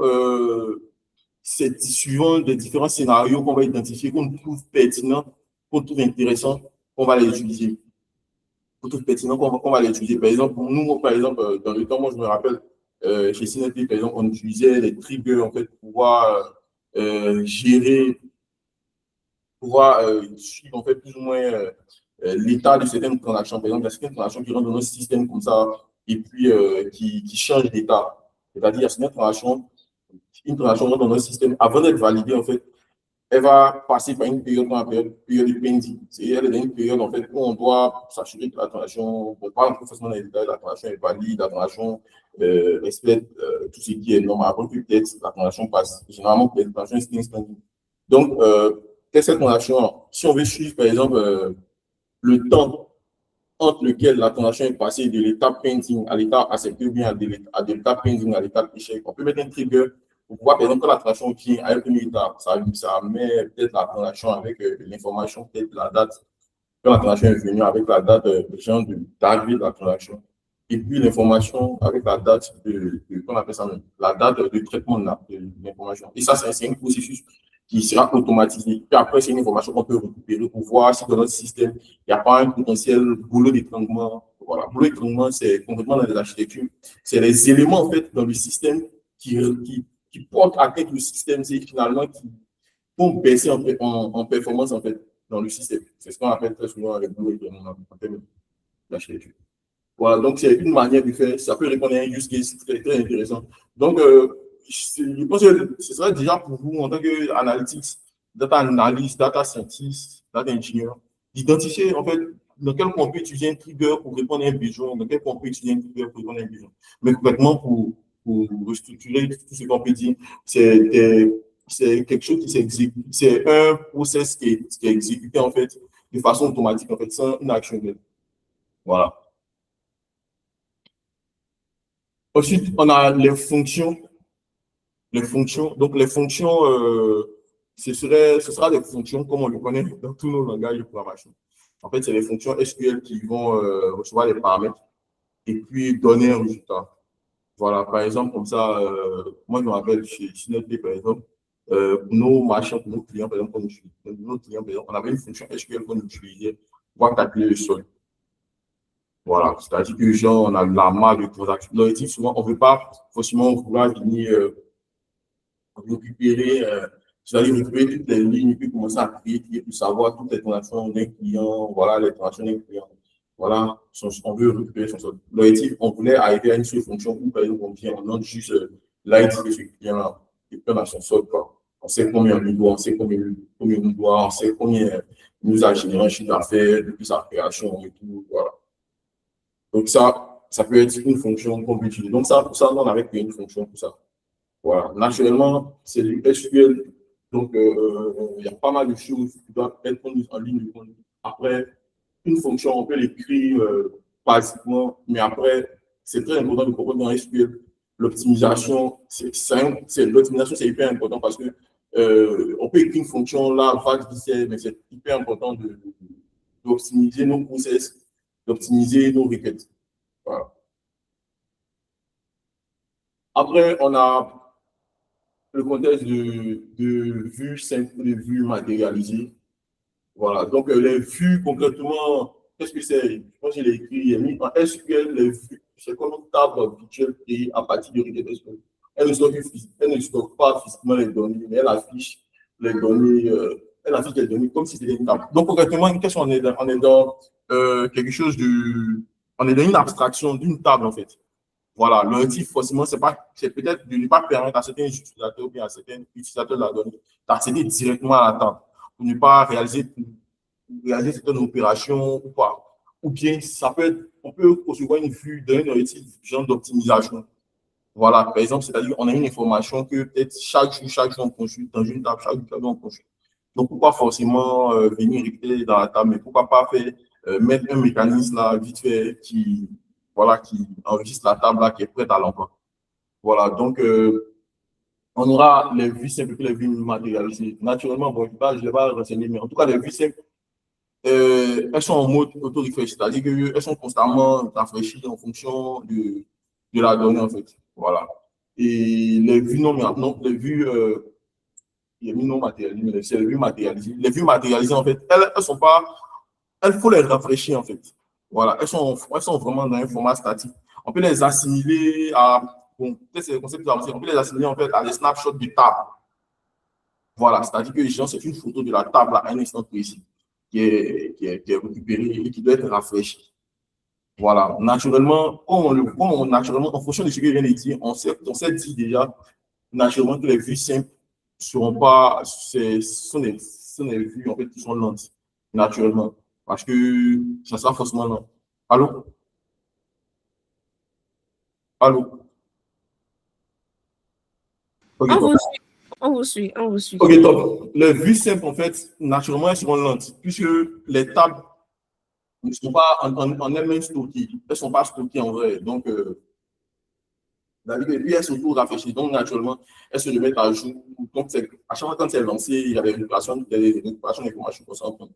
c'est suivant des différents scénarios qu'on va identifier, qu'on trouve pertinents, qu'on trouve intéressants, qu'on va les utiliser. Qu'on trouve pertinent, qu'on va les utiliser. Par exemple, pour nous, par exemple, dans le temps, moi, je me rappelle, chez Synergy, par exemple, on utilisait les triggers, en fait, pour pouvoir gérer, pouvoir suivre, en fait, plus ou moins l'état de certaines transactions. Par exemple, il y a certaines transactions qui rentrent dans notre système comme ça et puis qui changent d'état. C'est-à-dire, il y a certaines transactions, une transaction rentre dans notre système, avant d'être validée, en fait, elle va passer par une période qu'on appelle période de pending. C'est-à-dire une période en fait, où on doit s'assurer que la transaction, on parle forcément dans les détails, la transaction est valide, la transaction respecte tout ce qui est normal. Après que peut-être la transaction passe. Généralement, la transaction est instantanée. Donc, qu'est-ce que cette transaction? Si on veut suivre, par exemple, le temps entre lequel la transaction est passée de l'étape pending à l'étape accepté ou bien à de l'étape pending à l'étape échec, on peut mettre un trigger pour pouvoir, par exemple, quand la transaction vient à une première étape, ça met peut-être la transaction avec l'information, peut-être la date, quand la transaction est venue avec la date d'arrivée de la transaction. Et puis l'information avec la date qu'on appelle ça même, la date de traitement de l'information. Et ça, c'est un processus qui sera automatisé. Puis après, c'est une information qu'on peut récupérer pour voir si dans notre système, il n'y a pas un potentiel boulot d'étranglement. Voilà, boulot d'étranglement, c'est concrètement dans les architectures. C'est les éléments, en fait, dans le système qui portent à tête le système, c'est finalement qui vont baisser en performance, en fait, dans le système. C'est ce qu'on appelle très souvent les boulots d'étranglement en termes d'architecture. Voilà, donc c'est une manière de faire. Ça peut répondre à un use case très, très intéressant. Donc, je pense que ce serait déjà pour vous, en tant qu'analytics, data analyst, data scientist, data engineer, d'identifier en fait dans quel point on peut utiliser un trigger pour répondre à un besoin, dans quel point on peut utiliser un trigger pour répondre à un besoin. Mais complètement pour restructurer tout ce qu'on peut dire, c'est quelque chose qui s'exécute, c'est un process qui est exécuté en fait de façon automatique, en fait, sans une action humaine. Voilà. Ensuite, on a les fonctions. Les fonctions. Donc, les fonctions, ce sera des fonctions comme on le connaît dans tous nos langages de programmation. En fait, c'est les fonctions SQL qui vont recevoir les paramètres et puis donner un résultat. Voilà, par exemple, comme ça, moi, je me rappelle chez Synergy, par exemple, pour nos machins, pour nos clients, par exemple, nos clients, par exemple, on avait une fonction SQL qu'on utilisait pour calculer le solde. Voilà, c'est-à-dire que genre, on a la masse de transactions. Donc, souvent, on ne veut pas forcément vouloir venir récupérer, c'est-à-dire récupérer toutes les lignes, puis commencer à trier pour savoir toutes les transactions d'un client, voilà, les transactions d'un client. Voilà, on veut récupérer son solde. L'objectif, on voulait arriver à une seule fonction où, par exemple, on note juste l'ID de ce client-là, et puis on a son solde, quoi. On sait combien on lui doit, on sait combien on nous doit, on sait combien il nous a généré un chiffre d'affaires depuis sa création et tout, voilà. Donc ça peut être une fonction qu'on peut utiliser. Donc ça, pour ça, on avait créé une fonction pour ça. Voilà. Naturellement, c'est du SQL. Donc, il y a pas mal de choses qui doivent être mises en ligne de compte. Après, une fonction, on peut l'écrire basiquement, mais après, c'est très important de comprendre dans SQL. L'optimisation, l'optimisation, c'est hyper important parce que on peut écrire une fonction là, vague, mais c'est hyper important d'optimiser nos process, d'optimiser nos requêtes. Voilà. Après, on a le contexte de vues simples, de vues matérialisées. Voilà. Donc, les vues, concrètement, qu'est-ce que c'est? Je pense que je l'ai écrit, il est mis en SQL, les vues. C'est comme une table virtuelle créée à partir de requêtes SQL. elle ne stocke pas physiquement les données, mais elle affiche les données, comme si c'était une table. Donc, concrètement, une question, on est dans quelque chose de. On est dans une abstraction d'une table, en fait. Voilà, l'objectif, forcément, c'est peut-être de ne pas permettre à certains utilisateurs ou bien à certains utilisateurs de la donnée d'accéder directement à la table pour ne pas réaliser certaines opérations ou pas. Ou bien, ça peut être, on peut concevoir une vue d'un objectif genre d'optimisation. Voilà, par exemple, c'est-à-dire on a une information que peut-être chaque jour on consulte dans une table, chaque jour on consulte. Donc, pourquoi forcément venir récupérer dans la table, mais pourquoi pas faire, mettre un mécanisme là, vite fait, voilà, qui enregistre la table là, qui est prête à l'emploi. Voilà, donc on aura les vues simples et les vues matérialisées. Naturellement, bon, je ne vais pas renseigner, mais en tout cas, les vues simples, elles sont en mode auto-refresh, c'est-à-dire qu'elles sont constamment rafraîchies en fonction de la donnée, en fait. Voilà. Et les vues non, les vues, il y a mis non matérialisées, mais c'est les vues matérialisées. Les vues matérialisées, en fait, elles sont pas, il faut les rafraîchir, en fait. Voilà, elles sont vraiment dans un format statique. On peut les assimiler à, bon, peut-être c'est le concept avancé, on peut les assimiler, en fait, à des snapshots de table. Voilà, c'est-à-dire que c'est une photo de la table à un instant précis qui est récupérée et qui doit être rafraîchie. Voilà, naturellement, naturellement, en fonction de ce que je viens de dire, on s'est dit déjà, naturellement, que les vues simples ne seront pas, ce sont des vues en fait, qui sont lentes, naturellement, parce que ça sera forcément lent. Allô? Allô? Ok, On top. vous suit, on vous suit, on vous suit. Ok, top. Les vues simples, en fait, naturellement, elles seront lentes, puisque les tables ne sont pas en elles-mêmes stockées. Elles ne sont pas stockées en vrai. Donc, et puis elles sont tout rafraîchies. Donc, naturellement, elles se remettent à jour. Donc, à chaque fois quand c'est lancé, il y a des récupérations d'informations qu'on s'en prend.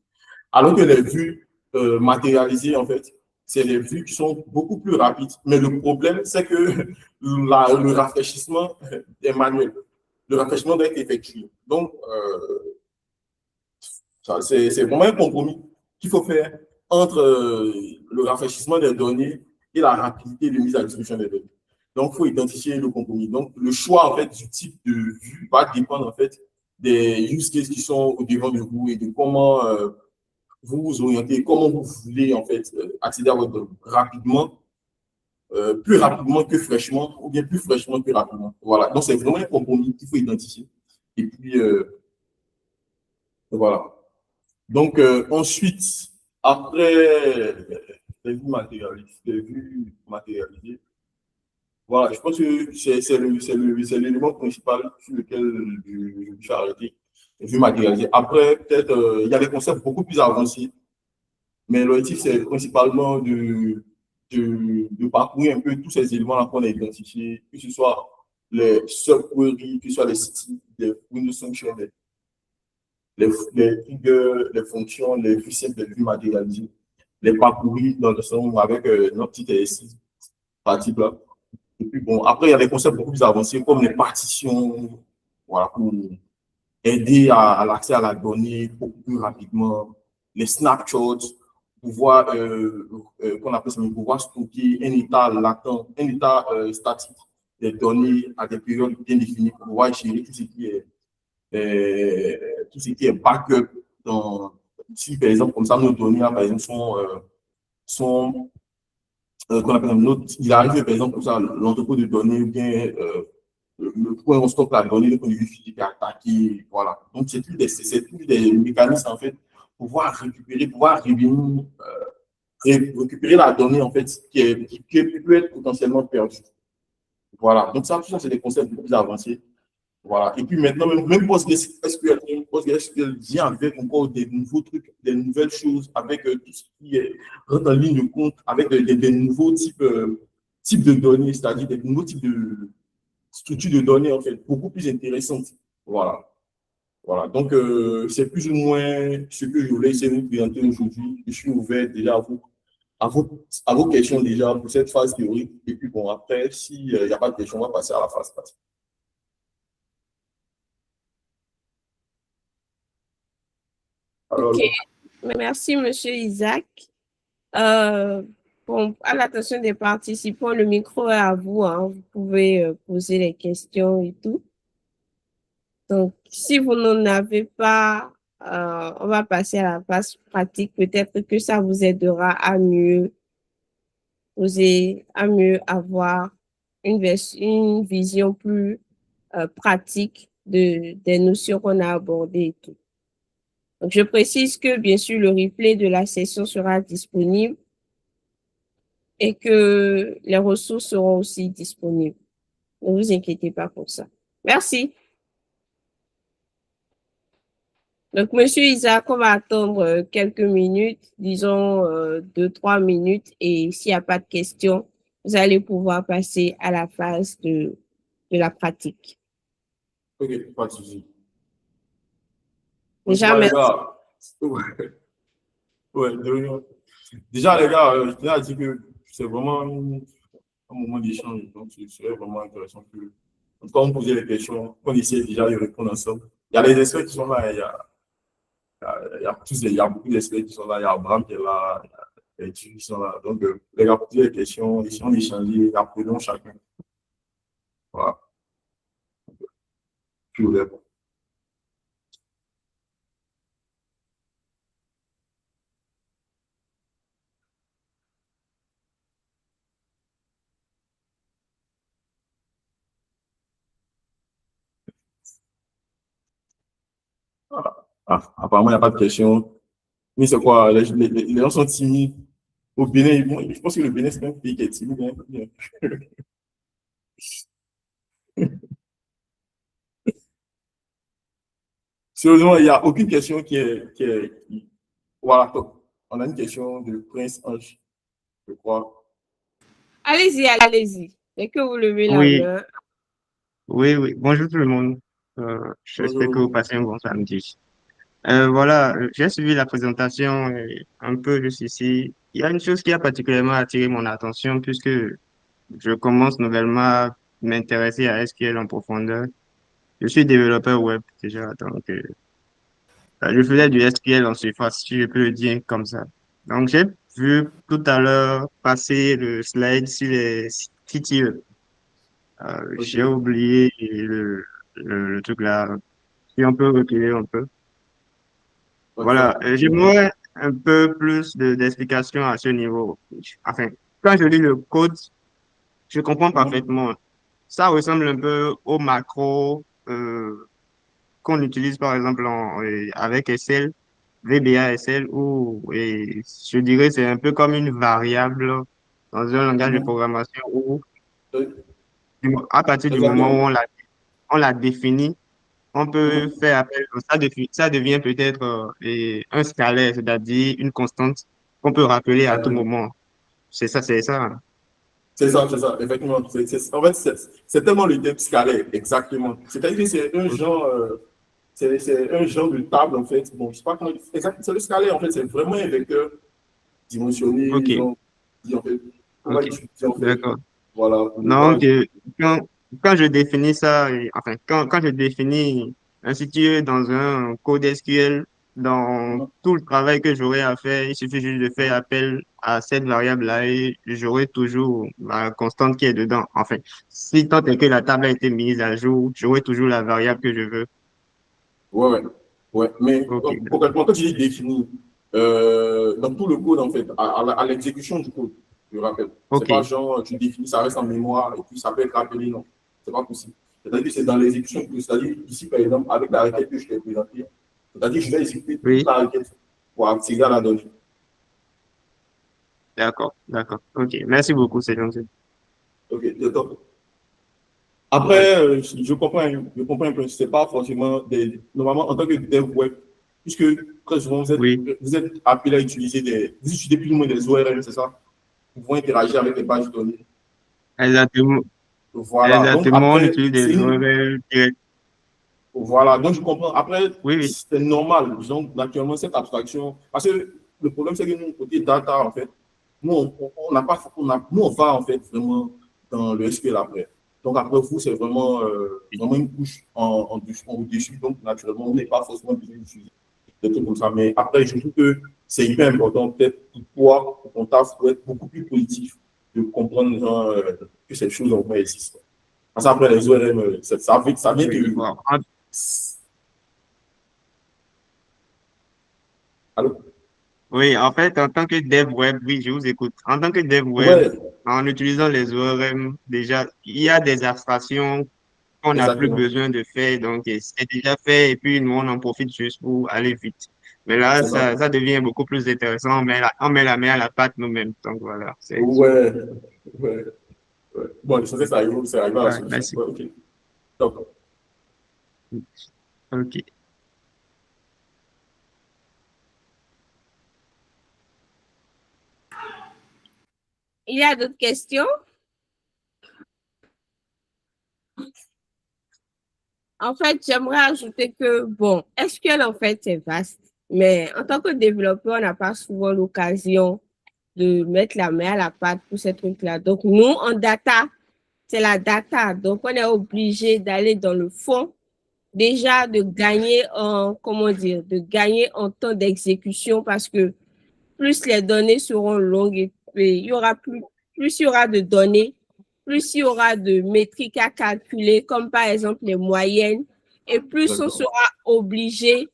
Alors que les vues matérialisées, en fait, c'est des vues qui sont beaucoup plus rapides. Mais le problème, c'est que le rafraîchissement est manuel. Le rafraîchissement doit être effectué. Donc, c'est vraiment un compromis qu'il faut faire entre le rafraîchissement des données et la rapidité de mise à disposition des données. Donc, il faut identifier le compromis. Donc, le choix en fait, du type de vue va dépendre en fait, des use cases qui sont au devant de vous et de comment vous vous orientez, comment vous voulez en fait, accéder à votre données rapidement, plus rapidement que fraîchement, ou bien plus fraîchement que rapidement. Voilà. Donc, c'est vraiment un compromis qu'il faut identifier. Et puis, voilà. Donc, ensuite, après les vues matérialisées, voilà, je pense que c'est l'élément principal sur lequel je me suis arrêté, les vues matérialisées. Après, peut-être, il y a des concepts beaucoup plus avancés, mais l'objectif, c'est principalement de parcourir un peu tous ces éléments-là qu'on a identifiés, que ce soit les subqueries, que ce soit les sites, les Windows Functions, les triggers, les fonctions, les vues simples, les vues matérialisées, les parcourir dans le son avec notre petit exercice pratique là. Et puis bon, après, il y a des concepts beaucoup plus avancés comme les partitions, voilà, pour aider à l'accès à la donnée beaucoup plus rapidement, les snapshots, pouvoir, qu'on appelle ça, pouvoir stocker un état latent, un état statique des données à des périodes bien définies pour pouvoir gérer tout ce qui est backup dans, si par exemple, comme ça, nos données, là, par exemple, sont qu'on appelle il arrive, par exemple, comme ça, l'entrepôt de données, ou bien le point où on stocke la donnée, le point de vue physique est attaqué, voilà. Donc, c'est tous des mécanismes, en fait, pour pouvoir récupérer, pouvoir revenir, récupérer la donnée, en fait, qui peut être potentiellement perdue. Voilà. Donc, ça, tout ça, c'est des concepts beaucoup plus avancés. Voilà. Et puis maintenant, même PostgreSQL vient avec encore des nouveaux trucs, des nouvelles choses, avec tout ce qui est rentre en ligne de compte, avec des nouveaux types de données, c'est-à-dire des nouveaux types de structures de données, en fait, beaucoup plus intéressantes. Voilà. Voilà. Donc, c'est plus ou moins ce que je voulais essayer de vous présenter aujourd'hui. Je suis ouvert déjà à vos questions déjà pour cette phase théorique. Et puis, bon, après, s'il n'y a pas de questions, on va passer à la phase pratique. Alors, OK. Merci, Monsieur Isaac. Euh, Bon, à l'attention des participants, le micro est à vous, hein. Vous pouvez poser les questions et tout. Donc, si vous n'en avez pas, on va passer à la phase pratique. Peut-être que ça vous aidera à mieux poser, à mieux avoir une vision plus pratique des notions qu'on a abordées et tout. Donc, je précise que, bien sûr, le replay de la session sera disponible et que les ressources seront aussi disponibles. Ne vous inquiétez pas pour ça. Merci. Donc, Monsieur Isaac, on va attendre quelques minutes, disons 2-3 minutes, et s'il n'y a pas de questions, vous allez pouvoir passer à la phase de la pratique. Ok, pas de souci. Déjà, Bonsoir les merci. gars. Ouais, déjà les gars, je tiens à dire que c'est vraiment un moment d'échange, donc ce serait vraiment intéressant que, en tout cas, on posait les questions, on essaie déjà de répondre ensemble. Il y a les experts qui sont là, il y a beaucoup d'experts qui sont là, il y a Abraham qui est là, il y a les étudiants qui sont là. Donc, les gars, posez les questions, essayons d'échanger, apprenons chacun. Voilà. Puis, ouvert. Apparemment, il n'y a pas de questions. Mais c'est quoi? Les gens sont timides. Au Bénin, bon, je pense que le Bénin, c'est un pays qui est timide. Hein. Sérieusement, il n'y a aucune question Voilà, top. On a une question de Prince Ange, je crois. Allez-y, allez-y. Dès que vous levez la Oui, main. oui. Bonjour tout le monde. J'espère que vous Bonjour. passez un bon samedi. Voilà, j'ai suivi la présentation un peu juste ici. Il y a une chose qui a particulièrement attiré mon attention puisque je commence nouvellement à m'intéresser à SQL en profondeur. Je suis développeur web déjà, donc je faisais du SQL en surface, si je peux le dire comme ça. Donc j'ai vu tout à l'heure passer le slide sur les CTE. J'ai Ok. oublié le truc là. Si on peut reculer un peu. Voilà, Ok. j'aimerais un peu plus d'explications à ce niveau. Enfin, quand je lis le code, je comprends Mhm. parfaitement. Ça ressemble un peu au macro qu'on utilise par exemple avec SL, VBA SL, ou je dirais c'est un peu comme une variable dans un langage de Mhm. programmation où, Euh, à partir du moment où Exactement. on l'a défini, on peut Mhm. faire appel, ça devient peut-être un scalaire, c'est-à-dire une constante qu'on peut rappeler à tout Exactement. moment. C'est ça, hein. C'est ça, effectivement. En fait, c'est tellement le terme scalaire, exactement. C'est-à-dire que c'est un genre de table, en fait. Bon, je sais pas comment, exact, c'est le scalaire, en fait, c'est vraiment un vecteur dimensionné, Ok, genre, en fait, on va ok, utiliser, en fait, d'accord. voilà, pour ne pas. Donc, quand, quand je définis ça, enfin, quand je définis un situé dans un code SQL, dans Mhm. tout le travail que j'aurai à faire, il suffit juste de faire appel à cette variable-là et j'aurai toujours la constante qui est dedans. Enfin, si tant est que la table a été mise à jour, j'aurai toujours la variable que je veux. Ouais, ouais, ouais. Mais Ok, concrètement, quand tu dis définir, dans tout le code, en fait, à l'exécution du code, je rappelle, c'est ok, pas genre tu définis, ça reste en mémoire et puis ça peut être rappelé, non. C'est pas possible. C'est-à-dire que c'est dans l'exécution du code. C'est-à-dire, ici, par exemple, avec la requête que je t'ai présentée, c'est-à-dire que je vais exécuter toute oui, la requête pour accéder à la donnée. d'accord. Ok, merci beaucoup, c'est gentil. Ok, c'est top. Ouais, Après, je comprends un peu, c'est pas forcément normalement, en tant que dev web, puisque très souvent, oui, vous êtes appelé à utiliser vous utilisez plus ou moins des ORM, c'est ça? Vous pouvez interagir avec les bases de données. exactement, Voilà. Donc, exactement, on après, utilise des URL directs. voilà. Donc, je comprends. Après, Oui, oui. c'est normal. Donc, naturellement, cette abstraction, parce que le problème, c'est que nous, côté data, en fait, nous, on n'a pas, nous, on va, en fait, vraiment dans le SQL après. Donc, après, vous, c'est vraiment, vraiment une couche au-dessus. Donc, naturellement, on n'est pas forcément besoin d'utiliser. des trucs comme ça. Mais après, je trouve que c'est hyper important, peut-être pour toi, pour ton taf, pour être beaucoup plus positif, de comprendre genre, que ces choses en vrai existent. Parce qu'après, les ORM, ça vient Oui, de. bon. Allô? Oui, en fait, en tant que dev web, oui, je vous écoute. En tant que dev web, Ouais, en utilisant les ORM, déjà, il y a des abstractions qu'on n'a plus exactement. besoin de faire, donc c'est déjà fait, et puis nous, on en profite juste pour aller vite. Mais là, C'est ça. ça devient beaucoup plus intéressant, on met la main à la pâte nous-mêmes. Donc voilà, c'est Ouais, ouais, ouais. Bon, l'essentiel, c'est arrivé à la ouais, solution. merci. Ouais, ok. Top. OK. Il y a d'autres questions? En fait, j'aimerais ajouter que, bon, SQL, en fait, c'est vaste. Mais en tant que développeur, on n'a pas souvent l'occasion de mettre la main à la pâte pour ces trucs-là. Donc, nous, en data, c'est la data. Donc, on est obligé d'aller dans le fond, déjà de gagner en, comment dire, de gagner en temps d'exécution parce que plus les données seront longues et il y aura plus il y aura de données, plus il y aura de métriques à calculer, comme par exemple les moyennes, et plus on D'accord. sera obligé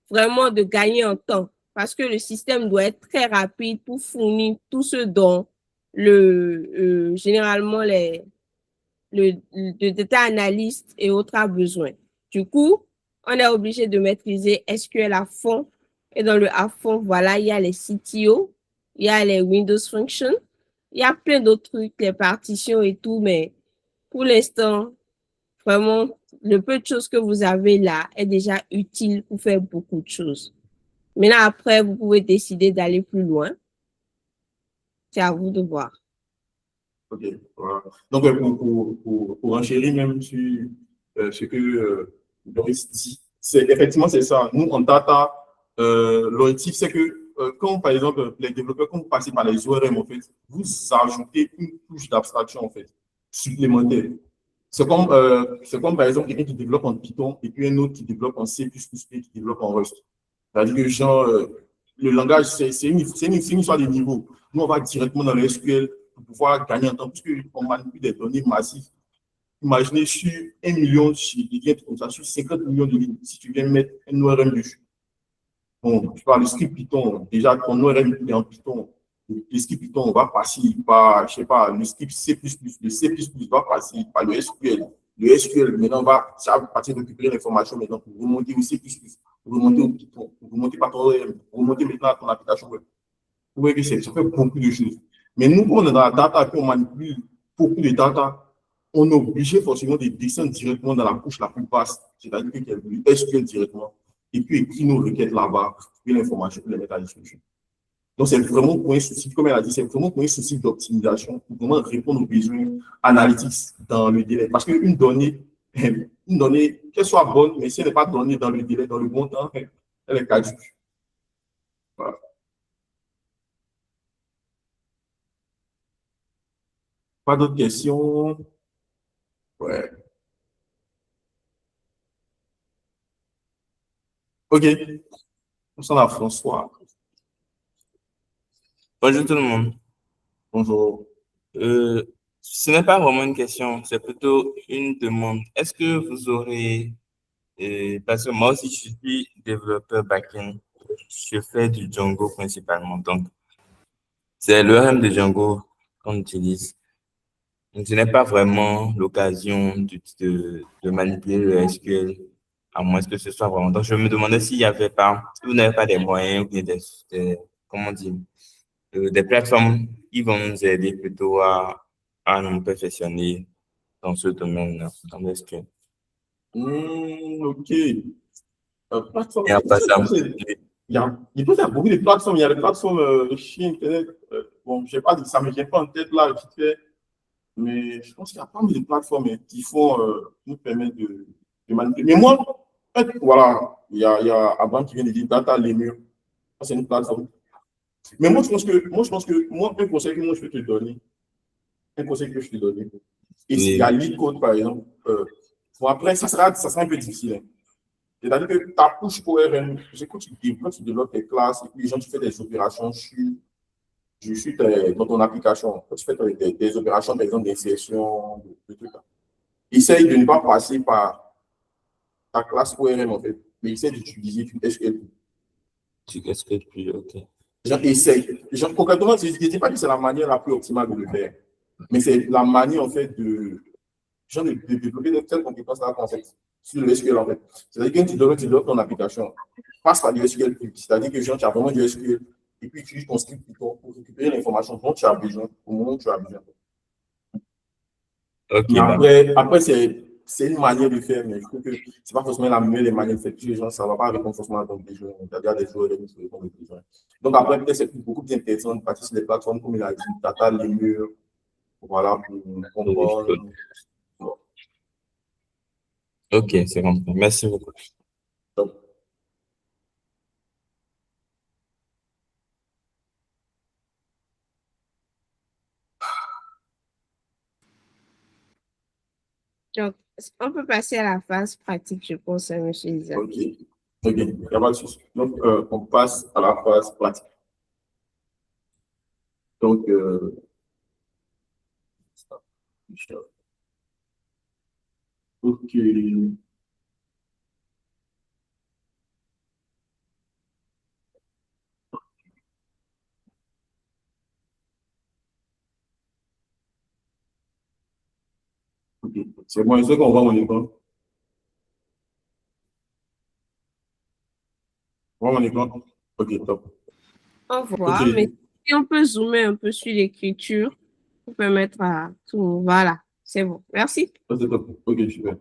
vraiment de gagner en temps parce que le système doit être très rapide pour fournir tout ce dont généralement le data analyst et autres a besoin. Du coup, on est obligé de maîtriser SQL à fond. Et dans le à fond, voilà, il y a les CTO, il y a les Windows Functions, il y a plein d'autres trucs, les partitions et tout, mais pour l'instant, vraiment, le peu de choses que vous avez là est déjà utile pour faire beaucoup de choses. Maintenant, après, vous pouvez décider d'aller plus loin. C'est à vous de voir. Ok. Voilà. Donc, pour enchérir même sur ce que Doris dit, effectivement, c'est ça. Nous, en data, l'objectif, c'est que quand, par exemple, les développeurs, quand vous passez par les ORM, en fait, vous ajoutez une couche d'abstraction, en fait, supplémentaire. C'est comme, par exemple, quelqu'un qui développe en Python et puis un autre qui développe en C++ et qui développe en Rust. C'est-à-dire que, genre, le langage, c'est une histoire de niveau. Nous, on va directement dans le SQL pour pouvoir gagner en temps, puisqu'on manipule des données massives. Imaginez sur 1 million de lignes comme ça, sur 50 millions de lignes, si tu viens mettre un ORM dessus. Bon, tu parles de script Python, déjà ton ORM est en Python. Le script Python va passer par, je sais pas, le script C++, le C++ va passer par le SQL. Le SQL, maintenant, ça va partir récupérer l'information maintenant pour remonter au C++, pour remonter au Python, pour remonter par ton ORM, pour remonter maintenant à ton application web. Vous voyez que ça fait beaucoup de choses. Mais nous, quand on est dans la data et qu'on manipule beaucoup de data, on est obligé forcément de descendre directement dans la couche la plus basse, c'est-à-dire qu'il y a du SQL directement, et puis écrire nos requêtes là-bas, et l'information pour les mettre à disposition. Donc, c'est vraiment pour un souci, comme elle a dit, c'est vraiment pour un souci d'optimisation, pour vraiment répondre aux besoins analytiques dans le délai. Parce qu'une donnée, qu'elle soit bonne, mais si elle n'est pas donnée dans le délai, dans le bon temps, elle est caduque. Voilà. Pas d'autres questions? Ouais. OK. On s'en a François. Bonjour tout le monde. Bonjour. Euh, Ce n'est pas vraiment une question, c'est plutôt une demande. Est-ce que vous aurez, parce que moi aussi je suis développeur back-end, je fais du Django principalement, donc c'est le RM de Django qu'on utilise. Donc je n'ai pas vraiment l'occasion de manipuler le SQL, à moins que ce soit vraiment. Donc je me demandais s'il y avait pas, si vous n'avez pas des moyens ou bien comment dire, des plateformes qui vont nous aider plutôt à nous perfectionner dans ce domaine, dans le SQL. OK. Plateforme, Et en passant, il peut y avoir beaucoup de plateformes. Il y a des plateformes chez Internet. Bon, je n'ai pas dit ça, mais je n'ai pas en tête là, vite fait. Mais je pense qu'il y a pas mal de plateformes qui font nous permettre de manipuler. Mais moi, en fait, voilà, il y a Abraham qui vient de dire Data Lemur. C'est une plateforme. Mais moi, moi, un conseil que moi, je peux te donner, un conseil que je te donne, et il y a et LeetCode, par exemple. Bon, après, ça sera un peu difficile, hein. C'est-à-dire que ta couche ORM, c'est quand tu développes tes classes et puis les gens, tu fais des opérations dans ton application. Quand tu fais des opérations, par exemple, d'insertion, de trucs là. Essaye de ne pas passer par ta classe ORM, en fait, mais essaye d'utiliser du SQL. Tu SQL, puis, OK. Les gens essayent. Les gens, concrètement, je ne dis pas que c'est la manière la plus optimale de le faire, mais c'est la manière, en fait, de développer de telles compétences-là, en fait, sur le SQL, en fait. C'est-à-dire que quand tu développes ton application, passe par du SQL. C'est-à-dire que genre, tu as vraiment du SQL et puis tu utilises ton script Python pour récupérer l'information dont tu as besoin au moment où tu as besoin. OK, Mais après c'est une manière de faire, mais je trouve que ce n'est pas forcément la meilleure des manières de faire. Tous les gens, ça ne va pas répondre forcément à ton besoin. Il y a des joueurs qui répondent aux besoins. Donc après, peut-être c'est beaucoup plus intéressant de partir sur les plateformes comme il a dit, Data, les murs, voilà, pour comprendre. OK, c'est compris. Merci beaucoup. Donc, Donc, on peut passer à la phase pratique, je pense, M. Isaac. OK. OK, il n'y a pas de souci. Donc, on passe à la phase pratique. Donc, OK. OK. C'est bon, est-ce qu'on voit mon écran? On voit mon écran? OK, top. On voit, OK. mais si on peut zoomer un peu sur l'écriture pour permettre à tout. Voilà, c'est bon. Merci. Ça, c'est top. OK, super.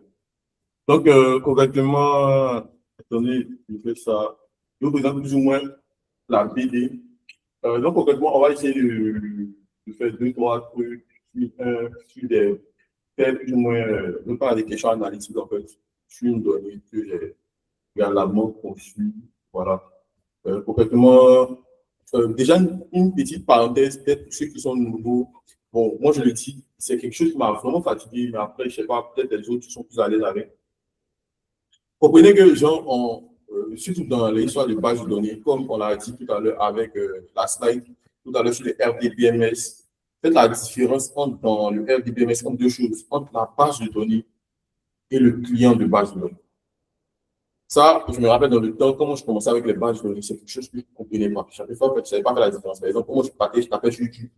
Donc, concrètement, attendez, je fais ça. Je vous présente plus ou moins la BD. Donc, concrètement, on va essayer de faire deux, trois trucs sur des faits plus ou moins, je parle des questions analytiques, en fait, sur une donnée que j'ai préalablement conçue. Voilà. Concrètement, déjà, une petite parenthèse, peut-être pour ceux qui sont nouveaux. Bon, moi, je le dis, c'est quelque chose qui m'a vraiment fatigué, mais après, je ne sais pas, peut-être les autres qui sont plus à l'aise avec. Comprenez que les gens ont, surtout dans l'histoire de base de données, comme on l'a dit tout à l'heure avec la slide, tout à l'heure sur le RDBMS, faites la différence dans le RDBMS entre deux choses, entre la base de données et le client de base de données. Ça, je me rappelle dans le temps, comment je commençais avec les bases de données, c'est quelque chose que je ne comprenais pas. Chaque fois, en fait, je ne savais pas faire la différence. Par exemple, comment je tapais sur YouTube,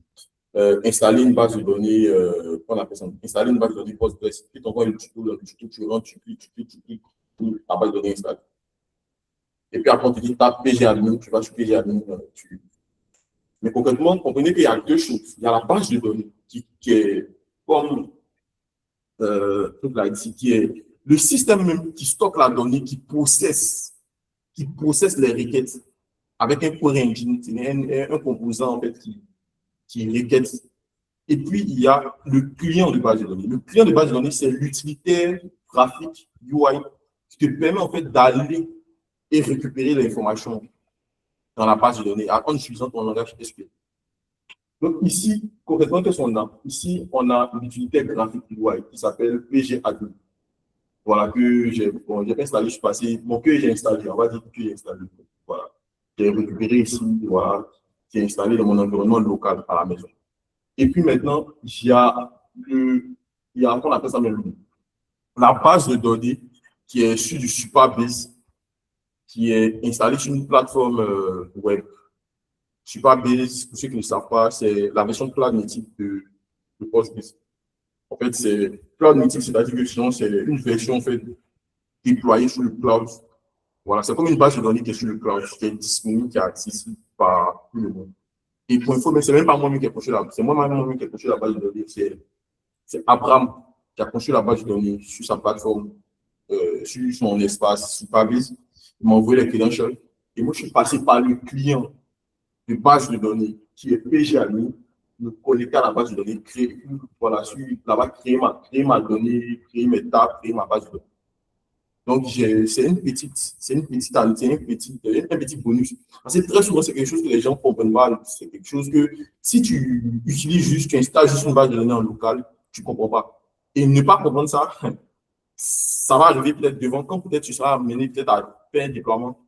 installer une base de données, qu'on appelle ça, installer une base de données Postgres, puis tu envoies le tuto, dans le tuto, tu rentres, tu cliques, la base de données installée. Et puis après, on te dit, tape PGAdmin, tu vas sur PGAdmin. Mais concrètement, comprenez qu'il y a deux choses. Il y a la base de données qui est comme toute la qui est le système même qui stocke la donnée, qui processe les requêtes avec un core engine, un composant en fait qui requête. Et puis, il y a le client de base de données. Le client de base de données, c'est l'utilitaire graphique UI qui te permet en fait d'aller et récupérer l'information dans la base de données en utilisant ton langage SQL. Donc ici, concrètement, qu'est-ce qu'on a? Ici, on a l'utilitaire graphique UI qui s'appelle PGAdmin. Voilà, que j'ai pas installé, je suis passé, bon, que j'ai installé, on va dire que j'ai installé. Voilà. J'ai récupéré ici, voilà, j'ai installé dans mon environnement local à la maison. Et puis maintenant, il y a, on appelle ça même la base de données qui est sur du Supabase, qui est installé sur une plateforme web. Supabase, pour ceux qui ne savent pas, c'est la version cloud native de Postgres. En fait, c'est cloud native, c'est-à-dire que sinon, c'est une version en fait, déployée sur le cloud. Voilà, c'est comme une base de données qui est sur le cloud, qui est disponible, qui est accessible par tout le monde. Et pour info, mais c'est même pas moi-même qui ai construit c'est moi-même qui ai construit la base de données. C'est Abraham qui a construit la base de données sur sa plateforme, sur son espace, Supabase. Il m'a envoyé les credentials. Et moi, je suis passé par le client de base de données qui est PGAdmin, me connecter à la base de données, créer, voilà, là-bas, créer ma donnée, créer mes tables, créer ma base de données. Donc, c'est un petit bonus. Parce que très souvent, c'est quelque chose que les gens comprennent mal. C'est quelque chose que si tu utilises juste, tu installes juste une base de données en local, tu ne comprends pas. Et ne pas comprendre ça, ça va arriver peut-être devant, quand peut-être tu seras amené peut-être à faire un déploiement,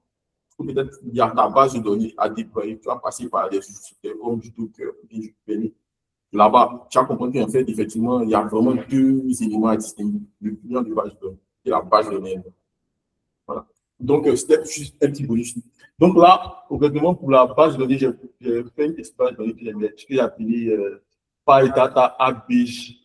ou peut-être il y a ta base de données à déployer, tu vas passer par des sociétés comme du Docker, du Kubernetes. Là-bas, tu as compris qu'en fait, effectivement, il y a vraiment deux éléments à distinguer. Le client de base de données et la base de données. Voilà. Donc, c'était juste un petit bonus. Donc là, concrètement, pour la base de données, j'ai fait une base de données que j'ai appelée PyData ABJ.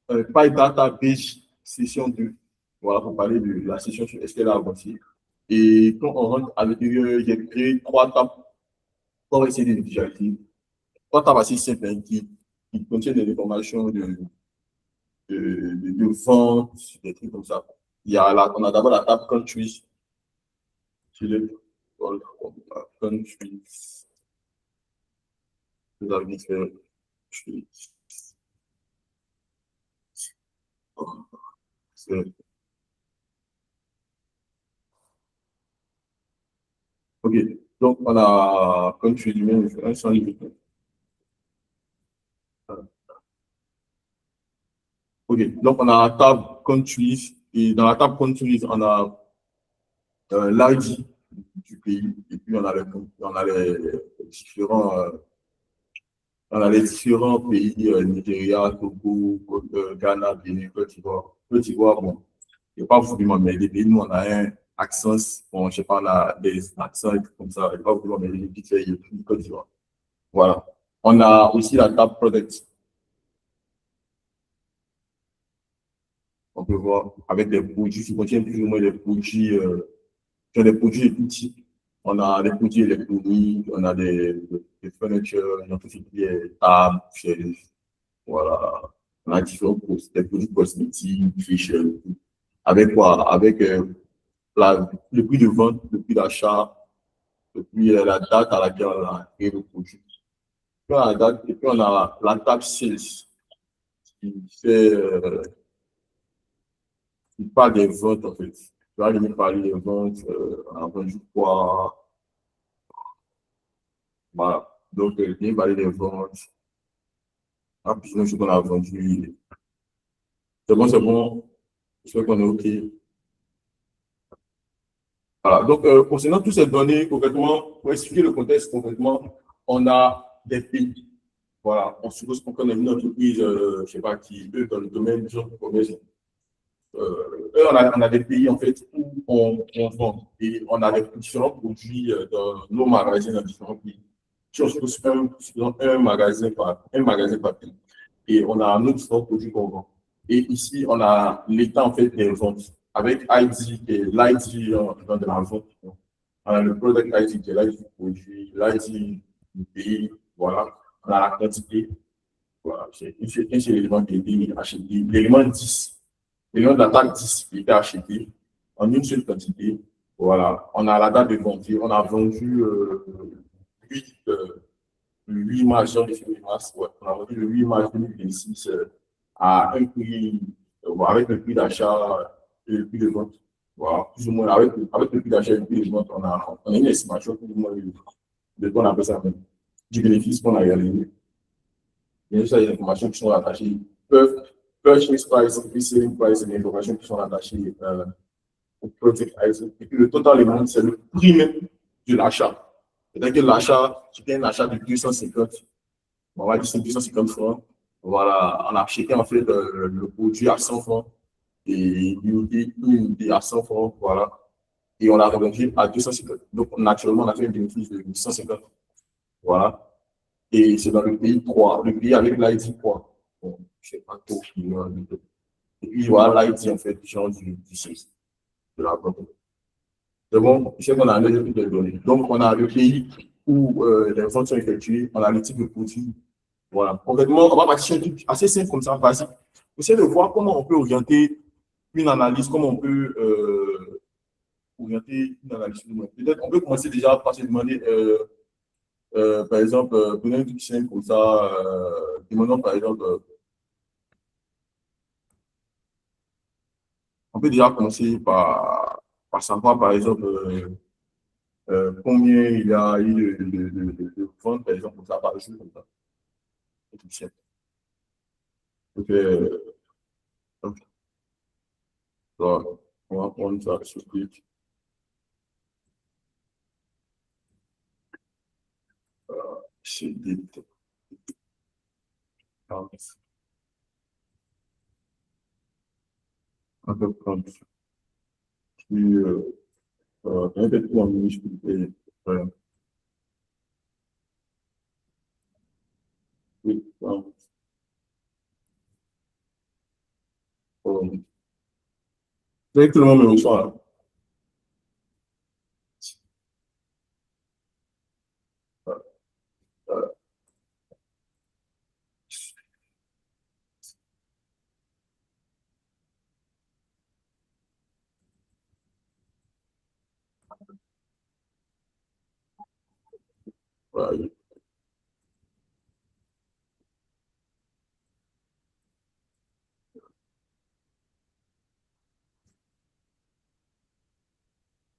PyData ABJ session 2. Voilà, pour parler de la session sur SQL avancée. Et quand on rentre à l'intérieur, j'ai créé 3 tables pour essayer de visualiser. 3 tables assez simples hein, qui contiennent des informations de vente, des trucs comme ça. On a d'abord la table countries. Countries. Vous avez différents. Ok, donc on a countries du même sans limite. Ok, donc on a la table countries et dans la table countries, on a l'ID du pays et puis on a les différents pays, Nigeria, Togo, Ghana, Bénin, Côte d'Ivoire. Côte d'Ivoire, bon, il n'y a pas vraiment, mais les pays, nous, on a un accent, bon, je sais pas, on a des accents comme ça, il n'y a pas vraiment, mais les petits pays, Côte d'Ivoire. Voilà. On a aussi la table product. On peut voir avec des produits qui contiennent plus ou moins des produits, des produits petits. On a des produits électroniques, on a des furnitures, on a tout ce qui est table, chaises, voilà. On a différents produits, des produits cosmétiques, fiches, avec quoi? Avec le prix de vente, le prix d'achat, et puis la date à laquelle on a créé le produit. Puis on a et puis on a la table sales qui parle des ventes en fait. Tu vas venir parler des ventes, on a vendu quoi? Voilà. Donc, viens parler des ventes. Ah, puis sinon, je sais qu'on a vendu. C'est bon, c'est bon. Je sais qu'on est OK. Voilà. Donc, concernant toutes ces données, concrètement, pour expliquer le contexte, concrètement, on a des pays. Voilà. On suppose qu'on connaît une entreprise, je ne sais pas qui, eux, dans le domaine du commerce. On a des pays, en fait, où on vend et on a des différents produits dans nos magasins dans différents pays. Si on suppose un magasin par pays et on a un autre différents produits qu'on vend. Et ici, on a l'état, en fait, des ventes avec ID et l'ID dans de la vente. On a le product ID qui est l'ID du produit, l'ID du pays, voilà. On a la quantité, voilà. C'est un seul élément qui a été acheté. L'élément 10. L'élément de la date 10 qui a été acheté en une seule quantité. Voilà. On a la date de vente. On a vendu 8 mars, ouais. On a vendu le 8 mars 2026 à un prix, avec le prix d'achat et le prix de vente. Voilà, plus ou moins avec le prix d'achat et le prix de vente, on a une estimation plus ou moins de quoi on appelle ça même, du bénéfice qu'on a réalisé. Bien sûr, il y a des informations qui sont attachées. Purchase price, selling price, et des informations qui sont attachées au project item. Et puis le total amount, c'est le prix même de l'achat. C'est-à-dire que l'achat, c'était un achat de 250, on va dire c'est 250 francs. Voilà, on a acheté en fait le produit à 100 francs et une unité à 100 francs, voilà. Et on l'a revendu à 250. Donc, naturellement, on a fait un bénéfice de 150. Voilà. Et c'est dans le pays 3, le pays avec l'ID 3. Bon, je ne sais pas trop qui et puis voilà, l'ID en fait, genre du 6, de la banque. C'est bon, je sais qu'on a un autre type de données. Donc, on a le pays où les ventes sont effectuées, on a le type de produit. Voilà. Concrètement, on va partir sur un truc assez simple comme ça, basique. Essayez de voir comment on peut orienter une analyse, comment on peut orienter une analyse. Peut-être on peut commencer déjà par se demander, par exemple, prenons un truc simple comme ça, demandons par exemple, on peut déjà commencer par savoir par exemple combien il y a eu de ventes, par exemple, comme ça, par jour, comme ça. C'est tout simple. Donc, Donc, on va prendre ça sur clic. Shaded. Un peu comme plus, un peu plus en minuscule. Voilà. Oui, voilà. Directement le soir. Voilà.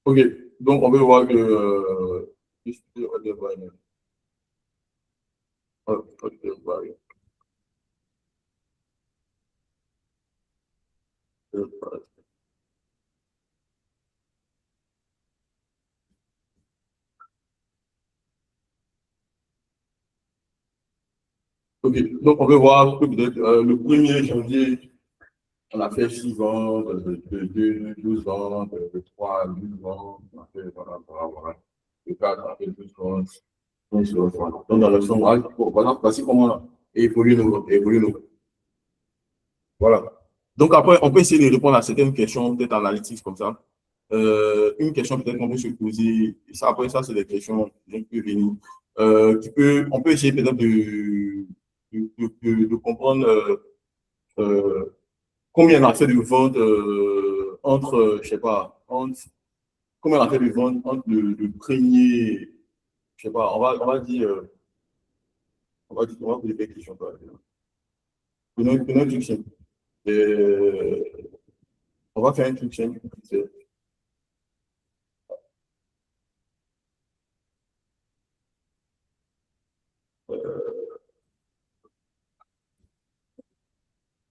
Ok, donc on peut voir que ok, donc on peut voir que peut-être le 1er janvier, on a fait 6 ventes, de 2, 12 ventes, de 3, 12 ventes, on a fait, voilà, voilà, voilà. De 4, on a fait 12 ventes. Donc, dans le son, voilà, voici comment évoluer nos. Voilà. Donc, après, on peut essayer de répondre à certaines questions, peut-être analytiques comme ça. Une question peut-être qu'on peut se poser, ça, après ça, c'est des questions qui peuvent venir. On peut essayer peut-être de comprendre combien on a fait de ventes entre, je sais pas, combien on a fait de ventes entre le premier, je sais pas, on va dire, on va poser des questions. Prenons un truc simple. On va faire un truc simple.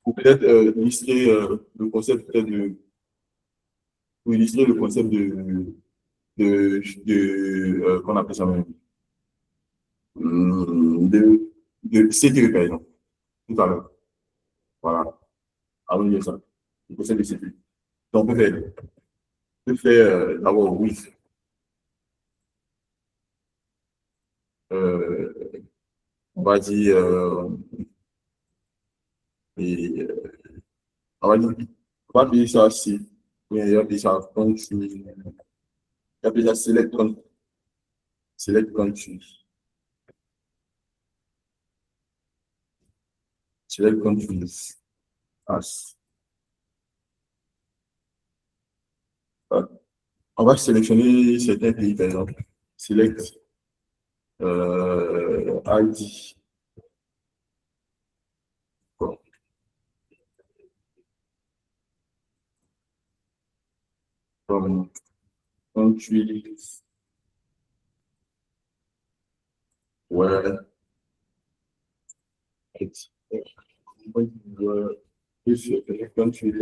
Pour peut-être illustrer le concept peut-être pour illustrer le concept qu'on appelle ça même, de sécurité, par exemple, tout à l'heure. Voilà. Allons dire ça. Le concept de sécurité. Donc, on peut faire d'abord, oui. On va dire, et, on va appeler ça C. On va appeler ça country. On va appeler ça select country. Select countries as. On va sélectionner certains pays, par exemple. Select ID. Bon. From countries where it's country,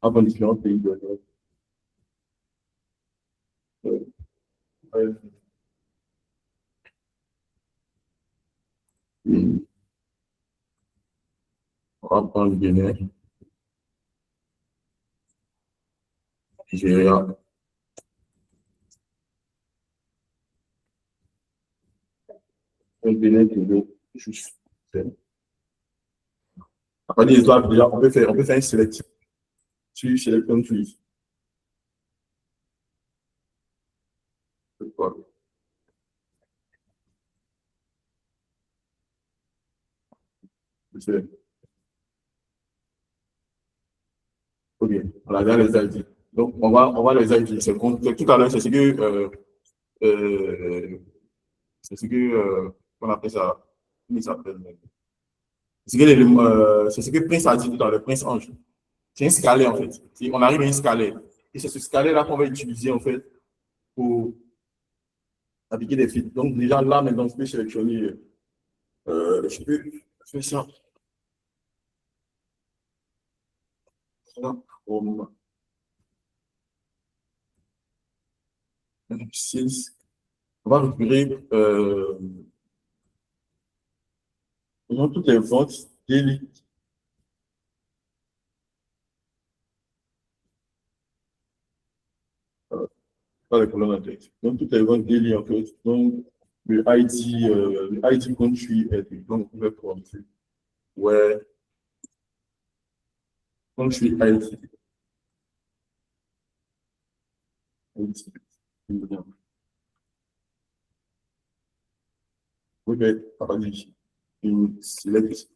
avant différents pays de l'Europe. On va prendre le Bénin, Nigeria, le Bénin, Togo, juste. Après, les autres, déjà, on peut faire un select. Tu select countries. Voilà. Ok, on a déjà les ID. Donc, on va les ID. Tout à l'heure, c'est ce que, on appelle ça, comment il s'appelle? C'est ce que Prince a dit tout à l'heure, Prince Ange. C'est un scalet, en fait. On arrive à un scalet. Et c'est ce scalet-là qu'on va utiliser, en fait, pour appliquer des filtres. Donc, déjà, là, maintenant, je peux sélectionner, je peux faire ça. from 6. On va récupérer toutes les ventes daily. Pas les colonnes en texte. Donc, toutes les ventes daily, en fait. Donc, le ID country est donc on peut prendre ouais, country ID. Ok, vas-y. Une select.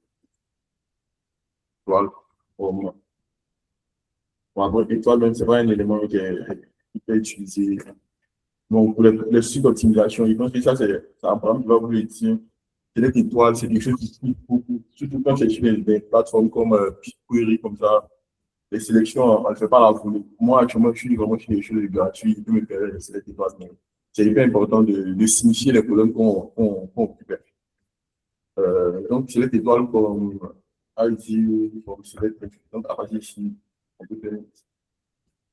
Voilà. Bon, après, étoile, même, c'est pas un élément qui est utilisé. Donc, pour les sites d'optimisation, je pense que ça, ça va vous le dire. Select étoile, c'est quelque chose qui coûte beaucoup. Surtout quand c'est sur des plateformes comme BigQuery, comme ça. Les sélections, on ne fait pas la foulée. Moi, actuellement, je suis vraiment sur les choses gratuites, je peux me permettre de select étoile. C'est hyper important de signifier les colonnes qu'on récupère. Donc, select étoile comme ID, comme select. Donc, à partir d'ici, on peut faire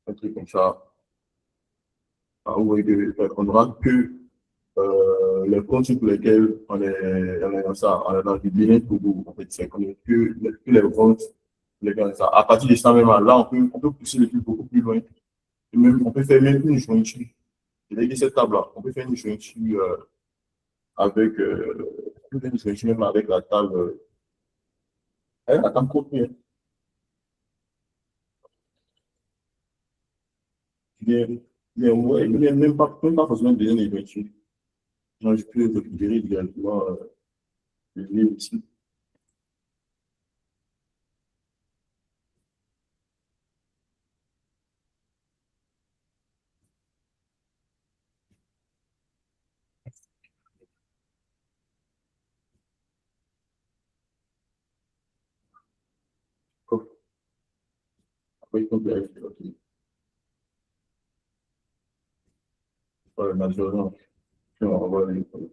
un truc comme ça. Ah, vous voyez qu'on n'aura que les comptes sur lesquels on est dans ça, on est dans du billing pour vous. En fait, c'est que les ventes, ça. À partir de ça, même là, on peut pousser le truc beaucoup plus loin. Et même, on peut faire même une jointure. C'est-à-dire que cette table-là, on peut faire une jointure avec, on peut faire une jointure même avec la table, la table courte, hein. Bien, bien, ouais, même pas forcément besoin de jointure. Genre, je peux récupérer directement le lien ici. Hop, après, on peut vérifier, ok. Naturellement, puis on envoie les coordonnées.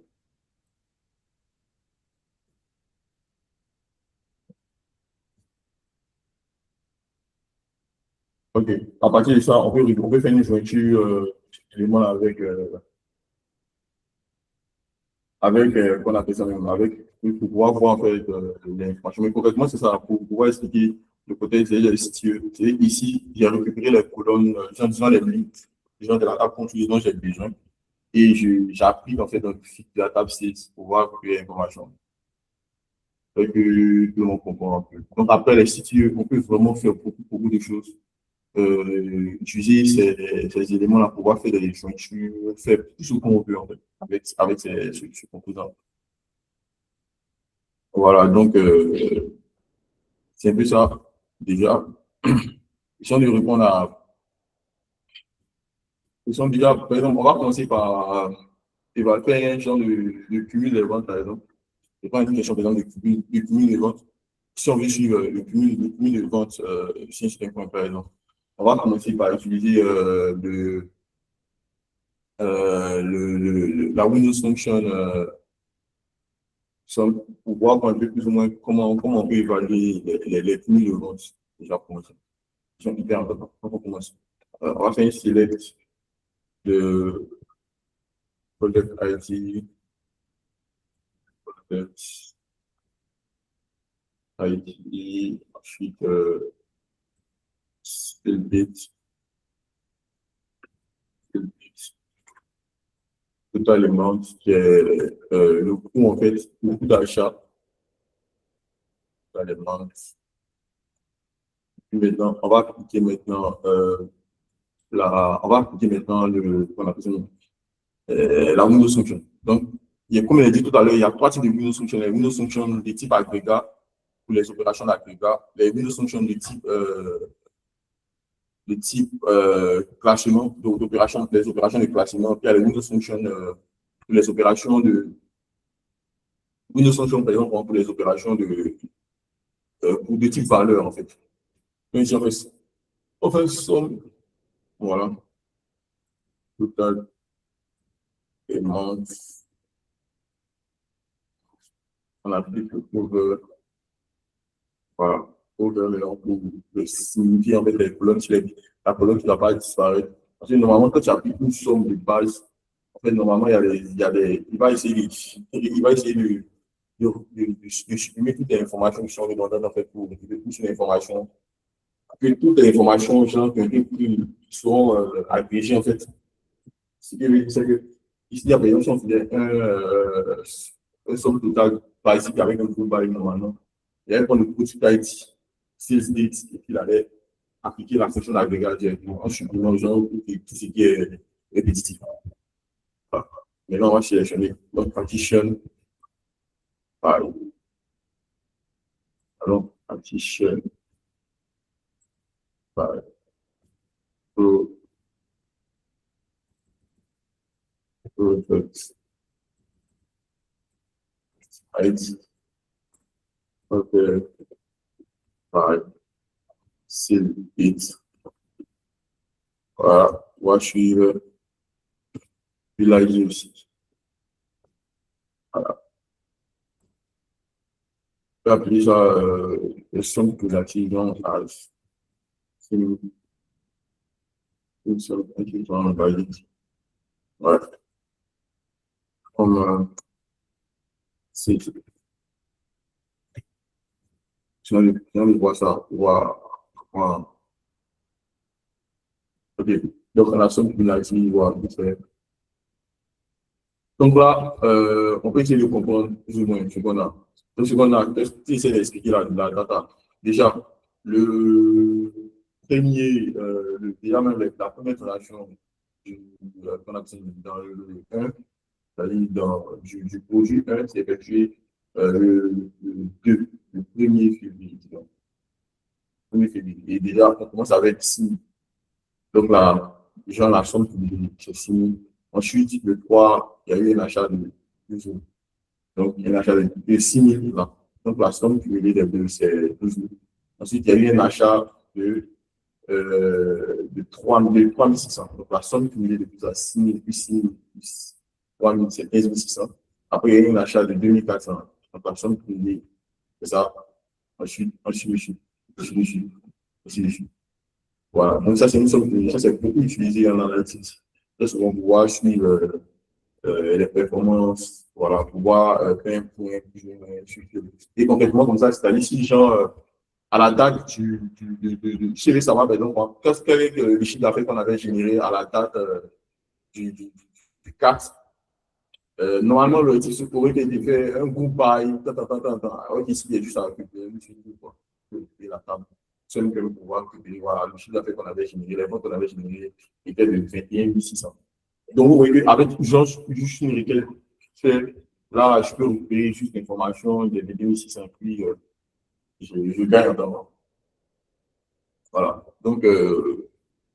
Ok. À partir de ça, on peut faire une jointure élément avec qu'on appelle ça même, avec, pour pouvoir voir en fait l'information. Mais concrètement, c'est ça, pour pouvoir expliquer le côté, c'est les situé. Ici, j'ai récupéré les colonnes, disons les lignes, disons de la table continue dont j'ai besoin, et j'applique en fait dans le fil de la table 6 pour voir créer l'information. Que l'on comprend un peu. Donc après, les situés, on peut vraiment faire beaucoup de choses. Utiliser ces éléments-là pour pouvoir faire des jointures, faire tout ce qu'on veut en fait, avec ces composants. Voilà, donc c'est un peu ça déjà. Si on lui répond à. Ils sont déjà, par exemple, on va commencer par faire un genre de cumul des ventes, par exemple. Je prends une question, par exemple, de cumul des ventes. Si on veut suivre le cumul de ventes sur un point, par exemple, on va commencer par utiliser la Windows Function pour voir un peu plus ou moins comment on peut évaluer les cumuls de ventes déjà pour ça. Ils sont hyper importants. On commence. On va faire un select de Project IT, Project IT, ensuite Spellbit, Total Amount, qui est le coût en fait, le coût d'achat, Total Amount. Puis maintenant, on va appliquer maintenant on va appliquer maintenant qu'on appelle ça, la Windows Function. Donc, comme je l'ai dit tout à l'heure, il y a trois types de Windows Function. Les Windows Function de type agrégat pour les opérations d'agrégat, les Windows Function de type classement, les opérations de classement, puis il y a les Windows Function pour les opérations de Windows Function, par exemple, pour les opérations pour de type valeur, en fait. Donc, ici, on fait somme, voilà, total paiement, on applique le couvre, voilà. maintenant pour signifier en fait les colonnes, la colonne qui ne va pas disparaître. Parce que normalement, quand tu appliques une somme de base, en fait, normalement, il va essayer de supprimer toutes les informations qui sont redondantes en fait pour récupérer plus d'informations. Que toutes les informations genre, qui seront agrégées en fait. Ce qui veut dire c'est que ici, par exemple, si on faisait un somme total basique avec un groupe basique normalement, il allait prendre le produit IT, sales date, et puis il allait appliquer la fonction d'agrégation directement en supprimant genre tout ce qui est répétitif. Voilà. Maintenant, on va sélectionner notre partition. Alors, partition. IT. Okay. Right. Seal it. Voilà. Moi, je suis village aussi. Voilà. Je vais appeler ça le somme positive dans as. C'est une somme positive dans valide. Ouais. Comme c'est. Si on voit ça, voilà. Ok. Donc, on a somme positive, voilà. Donc là, on peut essayer de comprendre plus ou moins ce qu'on a. Donc, ce qu'on a, essayer d'expliquer la data. Déjà, le premier, déjà même la première transaction qu'on a dans le 1, c'est-à-dire du produit 1, c'est effectué le 2, le 1er février. Disons. 1er février. Et déjà, on commence avec 6. Donc là, déjà, la somme c'est 6 000. Ensuite, le 3, il y a eu un achat de 12 000. Donc, il y a un achat de 6 000 là. Donc, la somme cumulée des deux, c'est 12 000. Ensuite, il y a eu un achat de 3 600. Donc, la somme cumulée de tout ça, 6 000 plus 6 000 plus 3 000, c'est 15 600. Après, il y a eu un achat de 2 400. Donc, la somme cumulée, c'est ça. Ensuite, ensuite. Voilà. Donc, ça, c'est une somme cumulée. Ça, c'est beaucoup utilisé en analytique. Là, on voit suivre les performances, voilà, pouvoir faire un point et concrètement comme ça, c'est-à-dire si genre à la date je vais savoir, par exemple, quel est le chiffre d'affaires qu'on avait généré à la date du 4. Normalement, le titre pourrait être fait un groupe by, alors qu'ici, il y a juste à récupérer le chiffre, et la table. Seul que le pouvoir récupérer, voilà, le chiffre d'affaires qu'on avait généré, les ventes qu'on avait générées étaient de 21 600. Donc, vous voyez, avec juste une requête, là, je peux récupérer juste l'information, des 2600 prix, je gagne en temps. Voilà. Donc,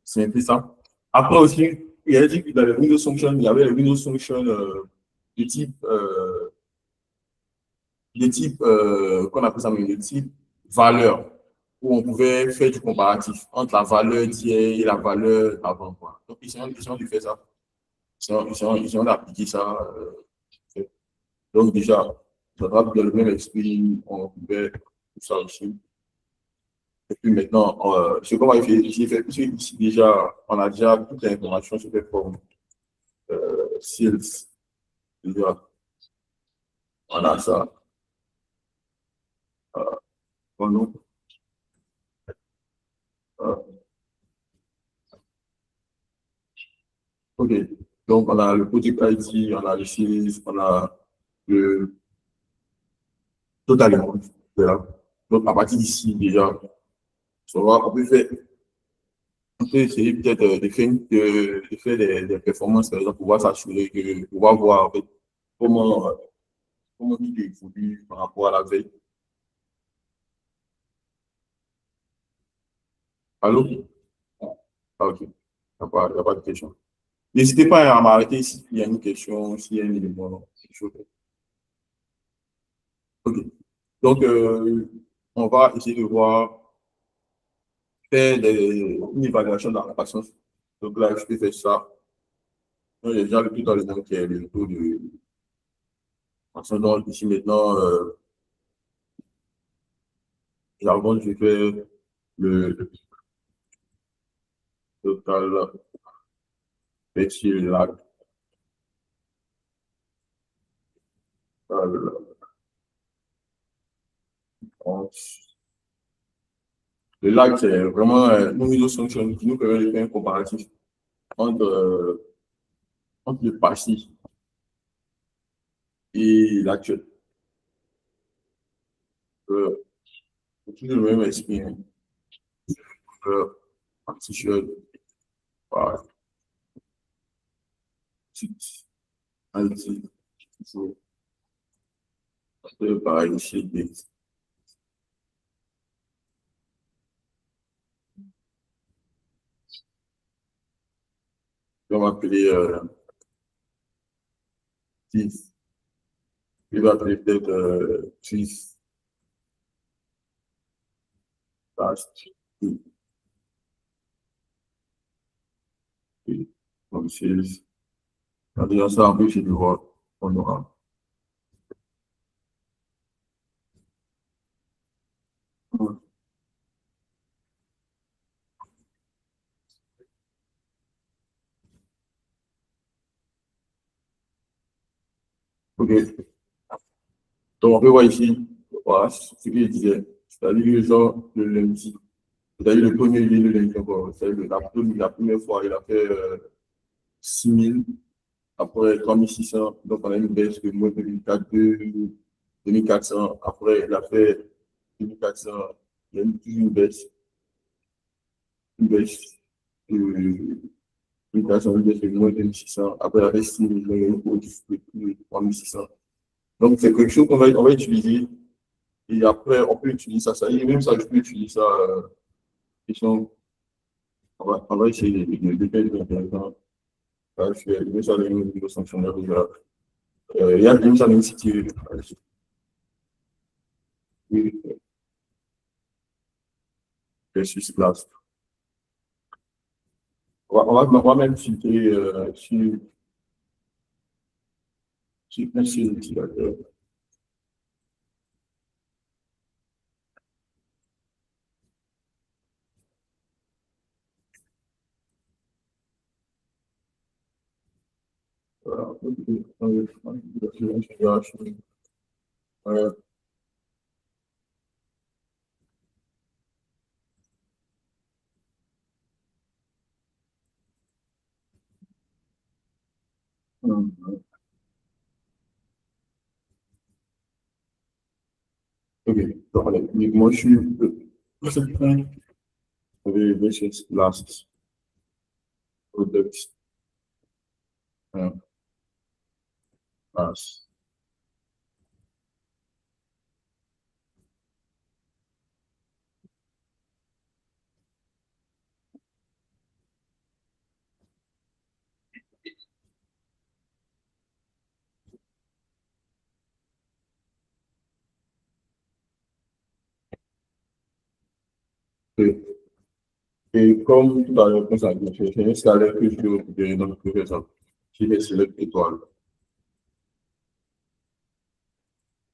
c'est un peu ça. Après aussi, il y a dit que dans les Windows Function, il y avait les Windows Function de type, qu'on appelle ça, de type valeur, où on pouvait faire du comparatif entre la valeur d'hier et la valeur avant. Donc, ils sont de faire ça. Ils ont appliqué ça. Donc, déjà, ça va dans le même esprit, on pouvait tout ça aussi. Et puis maintenant, ce qu'on va faire ici, déjà, on a déjà toute l'information sur les formes sales. Déjà, on a ça. Bon, OK. Donc, on a le product ID, on a le sales, on a le total amount. Voilà. Donc, à partir d'ici, déjà, on peut essayer peut-être de faire des performances, par exemple, pour pouvoir s'assurer que, pour voir en fait, comment tout évolue par rapport à la veille. Allô? Ah, OK. Il n'y a pas de question. N'hésitez pas à m'arrêter s'il y a une question, s'il y a un élément. OK. Donc, on va essayer de faire une évaluation de la croissance. Donc là, je peux faire ça. Donc, j'ai déjà le tout dans le monde qui est le taux de croissance. Donc, ici maintenant, Généralement, je fais le total petit lac. Le lac, c'est vraiment une isofonction qui nous permet de faire un comparatif entre le passé et l'actuel. C'est toujours le même esprit. Hein. T-shirt, voilà, petit, anti, pareil ici, on va appeler 10. Il va appeler peut-être 6. Comme 6. En disant ça, en plus, je vais voir, on aura. OK. Donc, on peut voir ici, voilà, ce que je disais. C'est-à-dire le genre le lundi. C'est-à-dire le premier lieu, le lundi encore. C'est-à-dire la première fois, il a fait 6 000. Après 3600, donc on a une baisse de moins de 2400. Après, il a fait 2400, il y a toujours une baisse de 1400, une baisse de moins de 1600. Après, il a fait 6 000, il y a une hausse de 3600. Donc, c'est quelque chose on va utiliser. Et après, on peut utiliser ça. Et même ça, je peux utiliser ça. On va essayer de faire des intéressants. Je fais même ça, les niveaux sanctionnaires déjà. Il y a même ça, même si tu versus classe. On va même filtrer sur un seul utilisateur. Voilà. OK. Donc, allez, moi, je suis versus last product. Last. Et comme tout à l'heure, comme ça, c'est un scalaire que je vais récupérer dans le professeur. Qui est select étoile.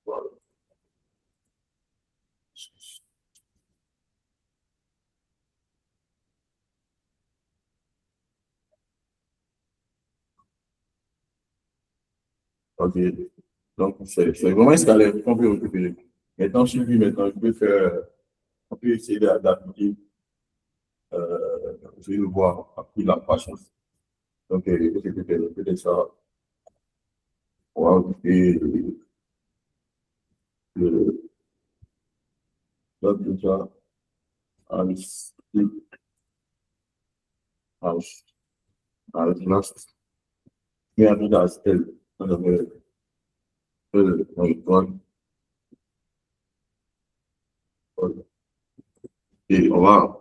Voilà. OK. Donc, c'est vraiment un scalaire qu'on peut récupérer. Maintenant, je peux faire, on peut essayer d'appliquer, je vais le voir, après la patience. Donc, peut-être ça, on va ajouter le déjà als als last mehr wieder als L. Et on va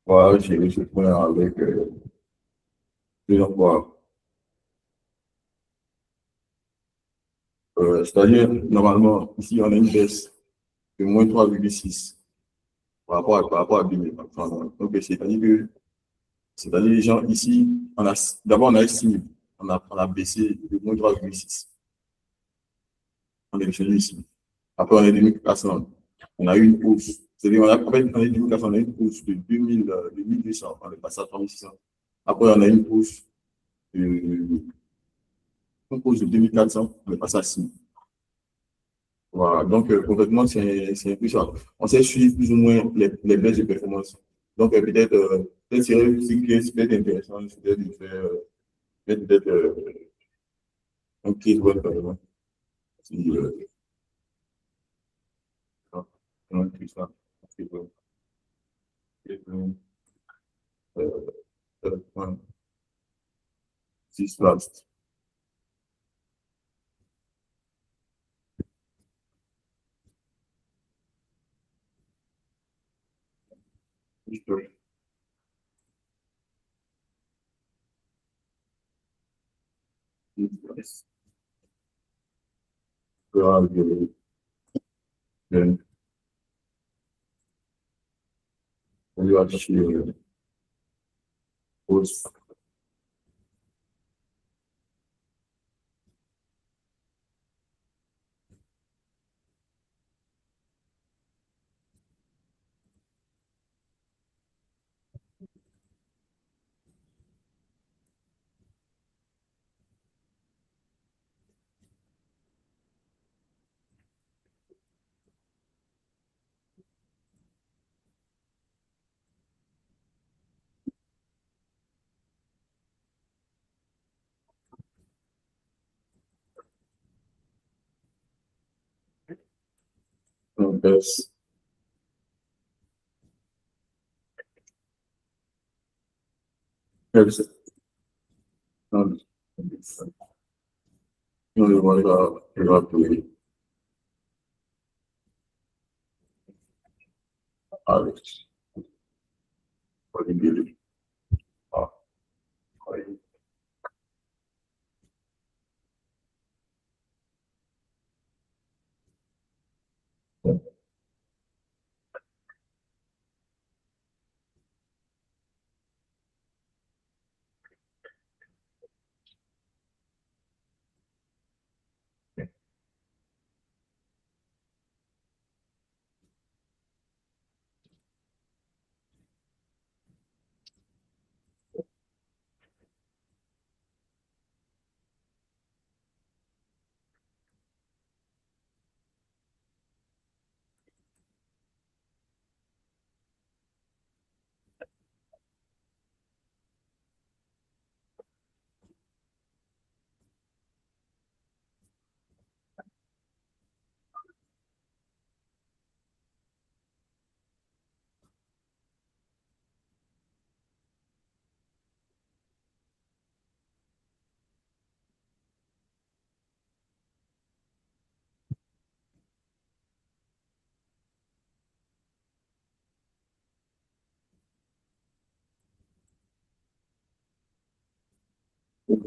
voilà, j'ai ce point avec plusieurs fois. C'est-à-dire, normalement, ici, on a une baisse de moins 3,6 par rapport à 2023. Donc, c'est-à-dire les gens ici, d'abord, on a estimé. on a baissé de moins 3,6. On est chez ici. Après, on est 2400. On a eu une hausse. C'est-à-dire, en fait, on est 2400, on a eu une hausse de 2200. On est passé à 3600. Après, on a eu une hausse de 2400. On est passé à 6. Voilà. Donc, complètement, c'est un peu ça. On sait suivre plus ou moins les baisses de performance. Donc, peut-être, c'est peut-être intéressant, peut-être de faire, peut-être, un case web, par exemple. Si, non, tout ça. Point 6 last. On va afficher pause. On baisse. On le voit là, il va appeler Alex. Olivier. Ah, oui.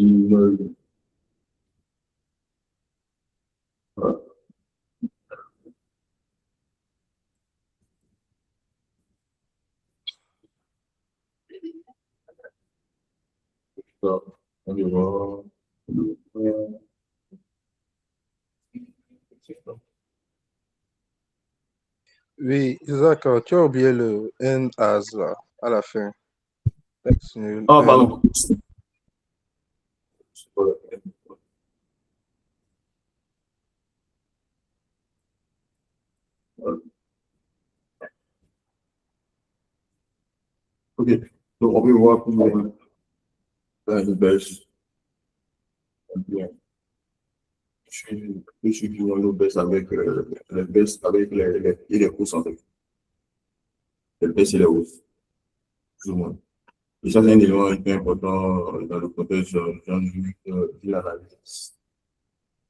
On le voit. Oui, Isaac, tu as oublié le N as là, à la fin. Ex nul, Ah, N. pardon. Ok. Donc, on peut voir pour une baisse. Bien. Je suis qui ont une baisse avec les baisses avec les hausses en fait. Les baisses et les hausses. Plus ou moins. Et ça, c'est un élément hyper important dans le contexte de l'analyse.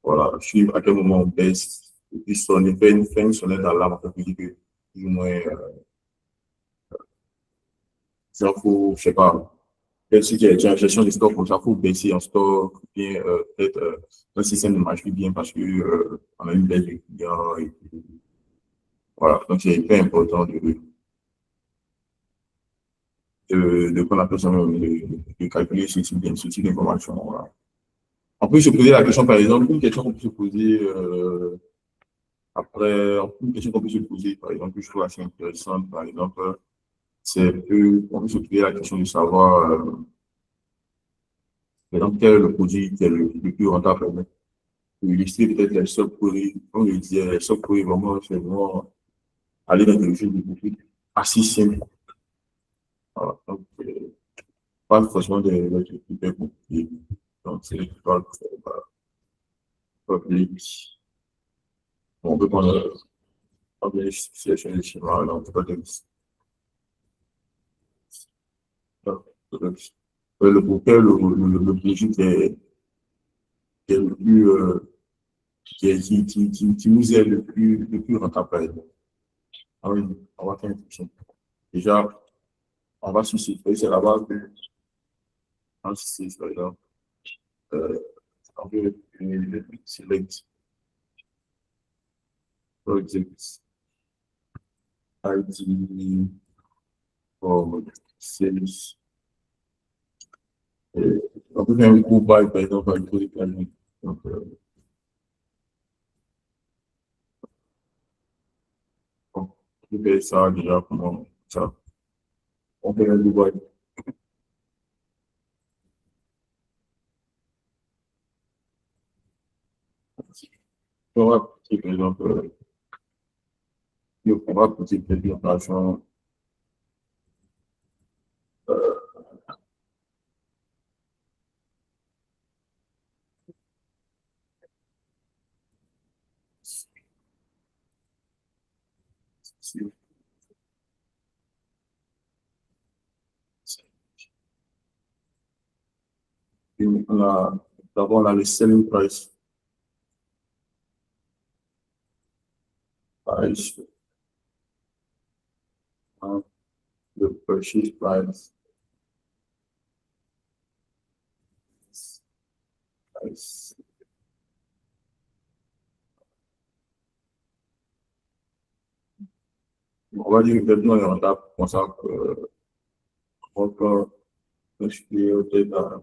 Voilà, suivre à quel moment on baisse, et puis sonner, faire une sonnette d'alarme pour dire que plus ou moins, ça faut, je sais pas, si tu as une gestion des stocks, comme ça, faut baisser en stock, bien, peut-être un système ne marche plus bien parce que on a une baisse de clients. Et puis, voilà, donc c'est hyper important de prendre attention, de calculer ce type d'information. Voilà. On peut se poser la question, par exemple, une question qu'on peut se poser après, une question qu'on peut se poser, par exemple, que je trouve assez intéressante, par exemple, c'est que on peut se poser la question de savoir, par exemple, quel est le produit qui est le plus rentable pour nous. Pour illustrer peut-être les sub-queries, comme je disais, les sub-queries, vraiment, c'est vraiment aller dans quelque chose de beaucoup assez simple. Voilà. Donc, pas forcément des trucs hyper compliqués. Donc, c'est l'étoile public. Bon, on peut prendre les situations de schéma, là, on peut pas donner le bouquet, le budget qui est le plus, qui nous est le plus rentable. Ah oui, on va faire une question. Déjà, on va susciter, c'est la base de, par exemple, on veut select, project, ID, for sales. On peut faire un groupe by, par exemple, avec tous les canaux. Donc, bon, je vais ça déjà, comment ça. On fait un groupe by. On va, par exemple, on va poser quelques opérations. D'abord, on a le selling price. Price. Le purchase price. Price. On va dire que maintenant, il y a un table comme ça, encore, je suis peut-être à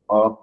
ah,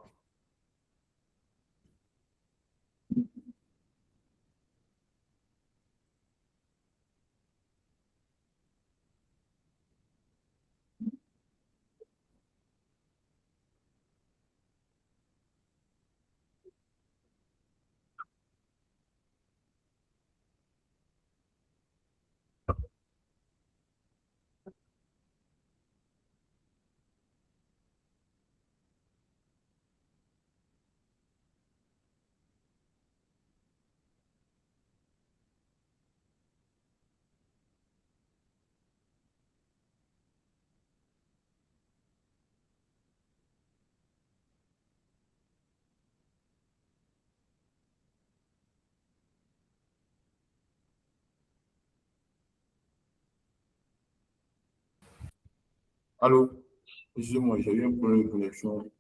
allô, excusez-moi, j'ai eu un problème de connexion.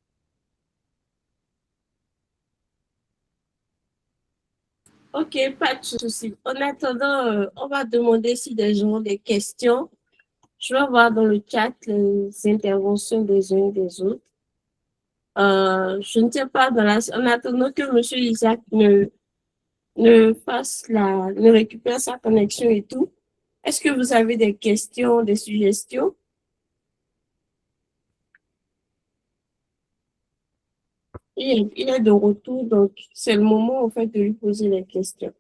Ok, pas de souci. En attendant, on va demander si des gens ont des questions. Je vais voir dans le chat les interventions des uns et des autres. Je ne sais pas, en attendant que M. Isaac ne récupère sa connexion et tout, est-ce que vous avez des questions, des suggestions? Il est de retour, donc c'est le moment, en fait, de lui poser les questions.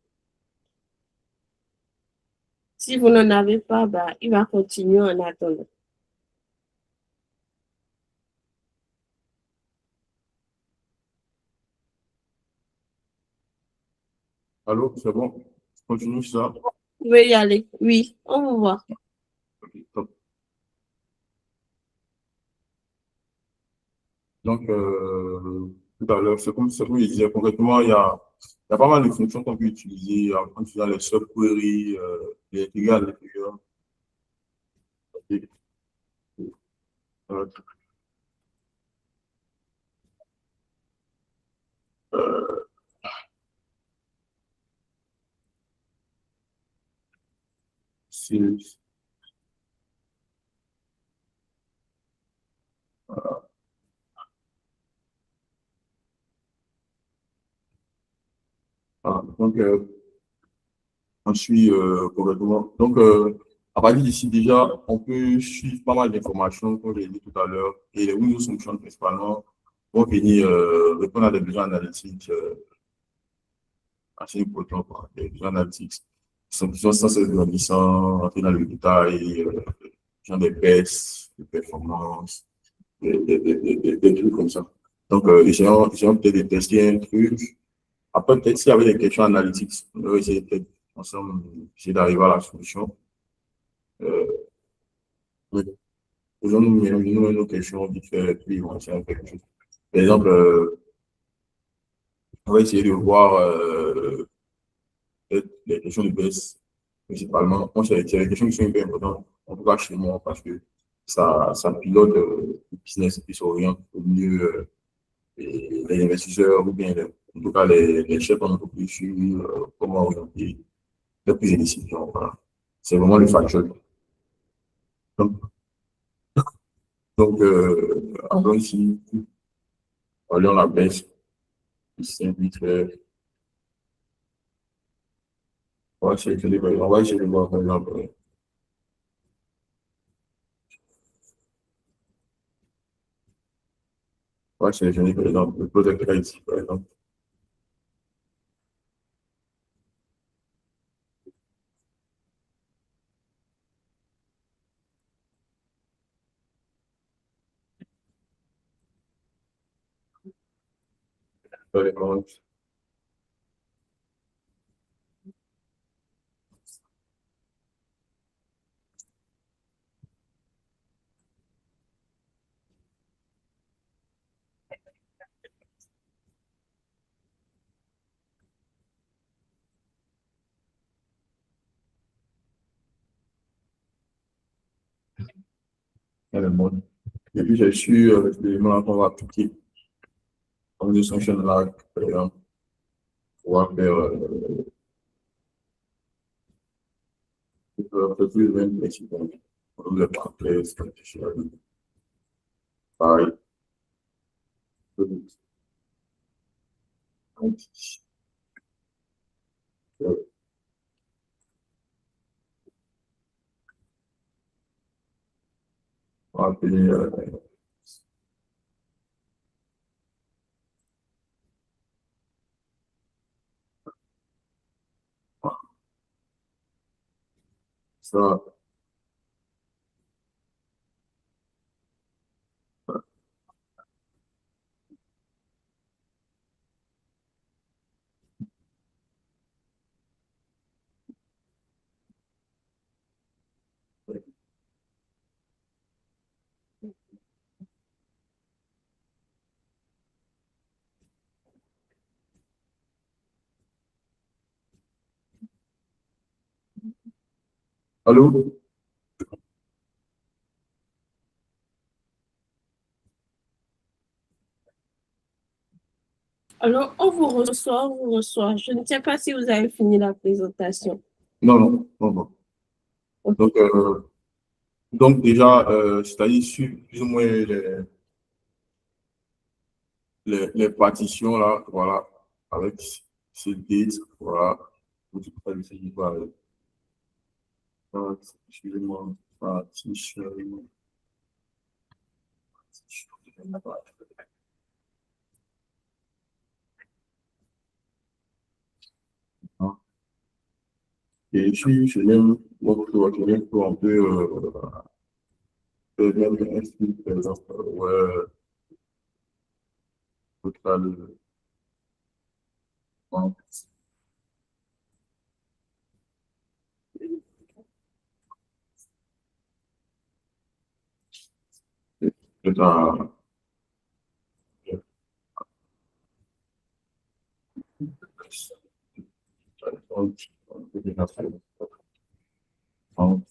Si vous n'en avez pas, bah, il va continuer en attendant. Allô, c'est bon? Je continue ça. Vous pouvez y aller. Oui, on vous voit. Ok, top. Donc, tout à l'heure, c'est comme je disais, concrètement, il y a pas mal de fonctions qu'on peut utiliser en utilisant les subqueries, les intégrer à l'intérieur. Ok. Euh, c'est- voilà. Donc, on suit complètement. Donc, à partir d'ici, déjà, on peut suivre pas mal d'informations, comme j'ai dit tout à l'heure, et les Windows Functions principalement vont venir répondre à des besoins analytiques assez importants, quoi. Des besoins analytiques qui sont censés grandissants, rentrer dans le détail, genre des baisses de performance, des trucs comme ça. Donc, essayons peut-être de tester un truc. Après, peut-être s'il y avait des questions analytiques, on va essayer peut-être ensemble, essayer d'arriver à la solution. Euh, oui. Posons-nous nos questions vite fait, puis on va essayer de faire quelque chose. Par exemple, on va essayer de voir peut-être les questions de baisse, principalement. Moi, c'est des questions qui sont hyper importantes, en tout cas chez moi, parce que ça pilote le business qui s'oriente au mieux les investisseurs ou bien, en tout cas, les chefs d'entreprise sur comment orienter les prises de décision. Voilà. C'est vraiment le facteur. Donc, allons ici, allons la baisse, c'est vite fait. On va essayer de voir, par exemple, on va sélectionner, par exemple, le Project IT, par exemple. Dans les commandes. Dans le monde. Et puis, j'ai su l'élément qu'on va appliquer comme des sanctions là, par exemple, on va faire un peu plus de même précision. On le parler, c'est pareil. On va appeler ça. Allô? Alors, on vous reçoit, on vous reçoit. Je ne sais pas si vous avez fini la présentation. Non, non, non, non. Ok. Donc déjà, c'est-à-dire sur plus ou moins les partitions là, voilà, avec ces dates, voilà. Vous dites pas essayer de voir, excusez-moi, partition, hein. Et ici, je même pour un peu, même un style, par exemple, ouais, total, hein, total, hein.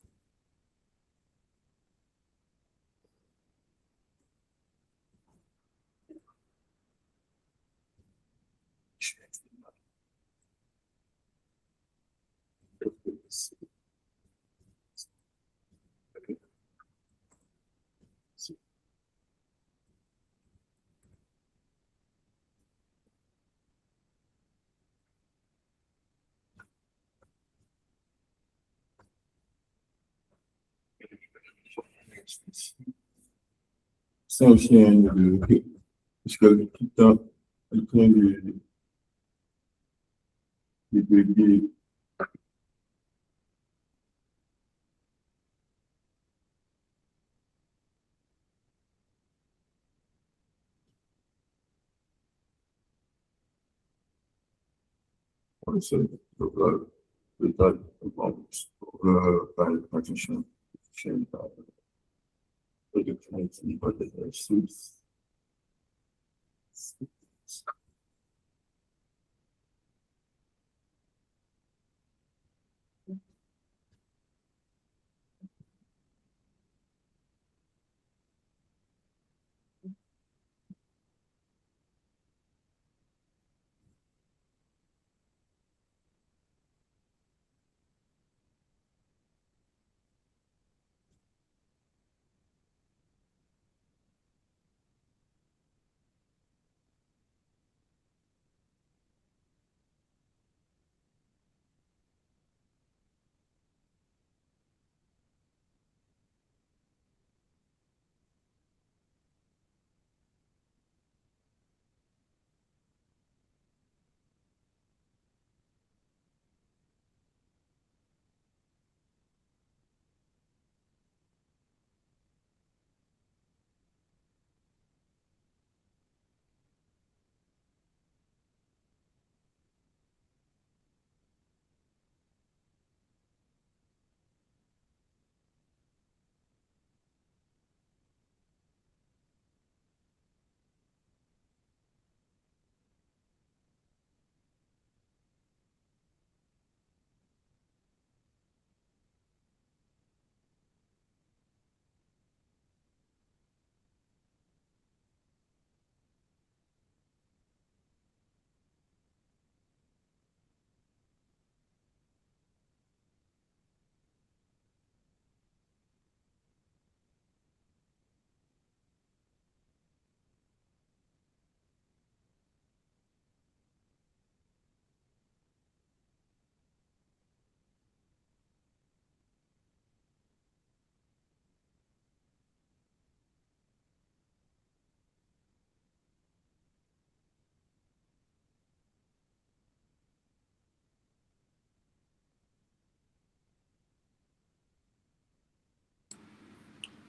C'est un chien puisque tout le temps, elle train de c'est le tas par le praticien, de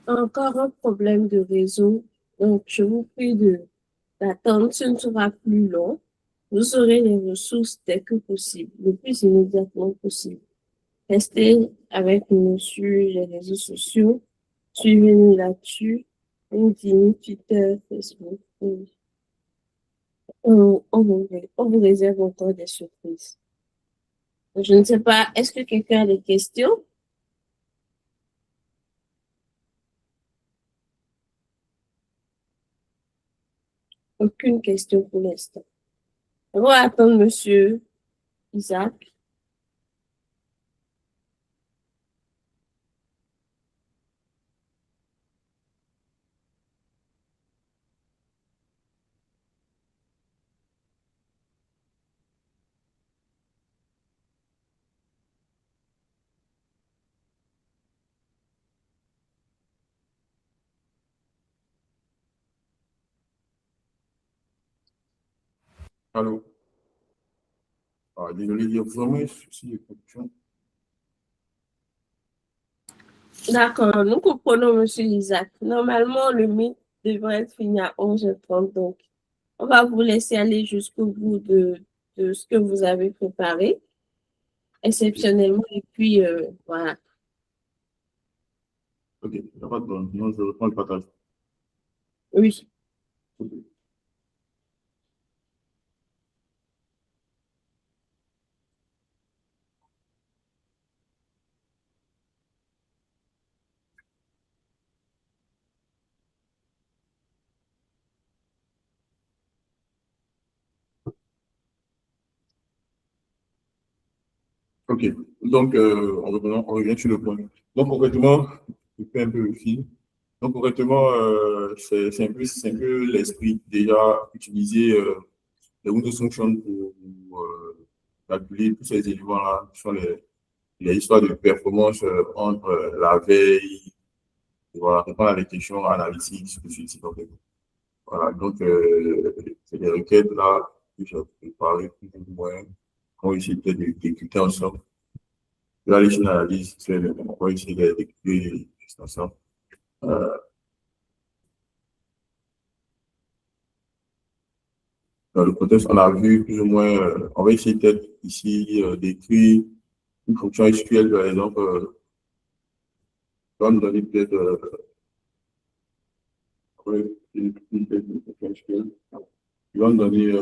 Encore un problème de réseau. Donc, je vous prie d'attendre. Ce ne sera plus long. Vous aurez les ressources dès que possible, le plus immédiatement possible. Restez avec nous sur les réseaux sociaux. Suivez-nous là-dessus. LinkedIn, Twitter, Facebook. Oui. On vous réserve encore des surprises. Je ne sais pas, est-ce que quelqu'un a des questions? Aucune question pour l'instant. On va attendre Monsieur Isaac. Allô? Ah, désolé, il y a vraiment un souci de connexion. D'accord, nous comprenons, Monsieur Isaac. Normalement, le mythe devrait être fini à 11h30, donc on va vous laisser aller jusqu'au bout de ce que vous avez préparé, exceptionnellement, et puis voilà. Ok, il n'y a pas de problème. Non, je reprends le partage. Oui. Ok. Ok, donc on revient sur le point. Donc concrètement, je fais un peu le fil. Donc concrètement, c'est un peu l'esprit déjà utilisé les Windows Function pour calculer tous ces éléments-là, qui sont les histoires de performance entre la veille, voilà, répondre à des questions analytiques sur le site web. Voilà, donc, c'est des requêtes là que j'ai préparées plus ou moins. On va essayer peut-être d'écouter ensemble. Là, les analyses, on va essayer d'écouter ensemble. Dans le contexte, on a vu plus ou moins, on va essayer peut-être ici d'écrire une fonction SQL, par exemple, on va nous donner peut-être une fonction SQL. Il va nous donner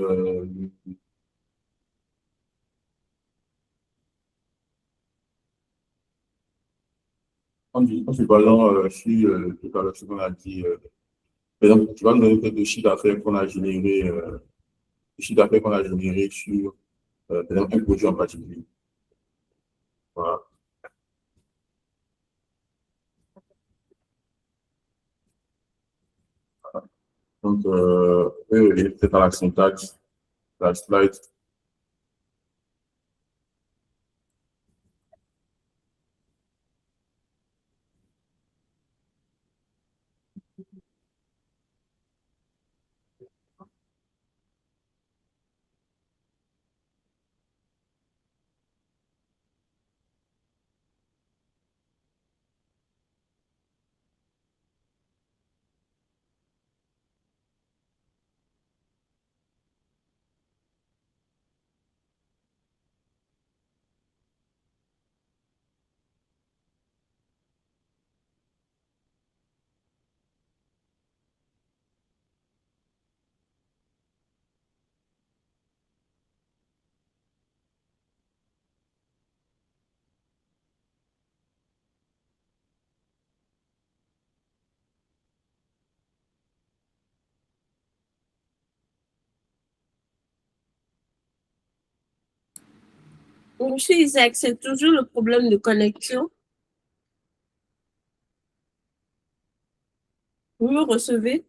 en se basant sur tout à l'heure ce qu'on a dit. Par exemple, tu vas nous donner peut-être le chiffre d'affaires qu'on a généré, le chiffre d'affaires qu'on a généré sur par exemple, un produit en particulier. Voilà. Donc, peut-être dans la syntaxe, la slide. Monsieur Isaac, c'est toujours le problème de connexion. Vous me recevez?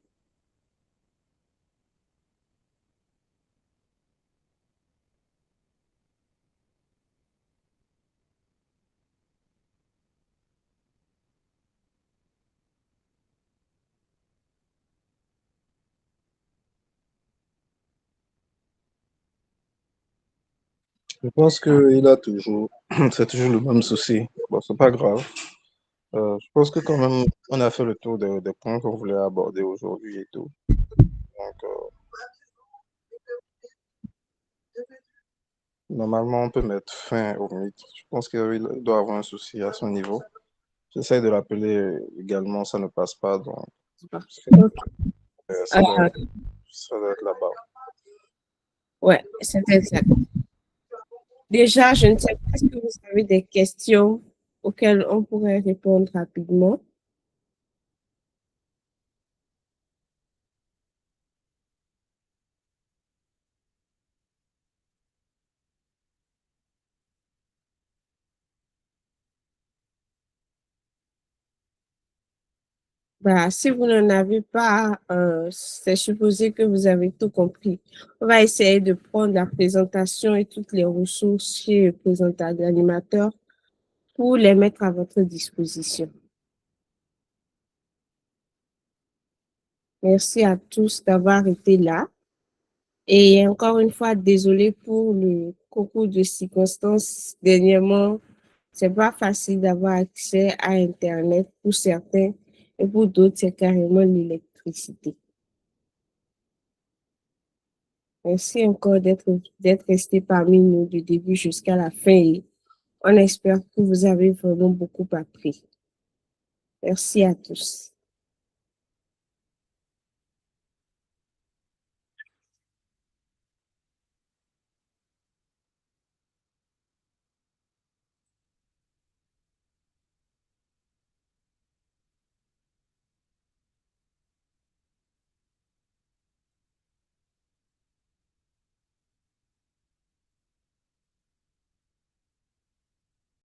Je pense qu'il a toujours, c'est toujours le même souci. Bon, c'est pas grave. Je pense que quand même, on a fait le tour des points qu'on voulait aborder aujourd'hui et tout. Donc, normalement, on peut mettre fin au mythe. Je pense qu'il doit avoir un souci à son niveau. J'essaie de l'appeler également, ça ne passe pas. Donc, ça doit être là-bas. Ouais, c'est exact. Déjà, je ne sais pas si vous avez des questions auxquelles on pourrait répondre rapidement. Bah, si vous n'en avez pas, c'est supposé que vous avez tout compris. On va essayer de prendre la présentation et toutes les ressources chez le présentateur l'animateur pour les mettre à votre disposition. Merci à tous d'avoir été là. Et encore une fois, désolé pour le concours de circonstances. Dernièrement, c'est pas facile d'avoir accès à Internet pour certains et pour d'autres, c'est carrément l'électricité. Merci encore d'être resté parmi nous du début jusqu'à la fin et on espère que vous avez vraiment beaucoup appris. Merci à tous.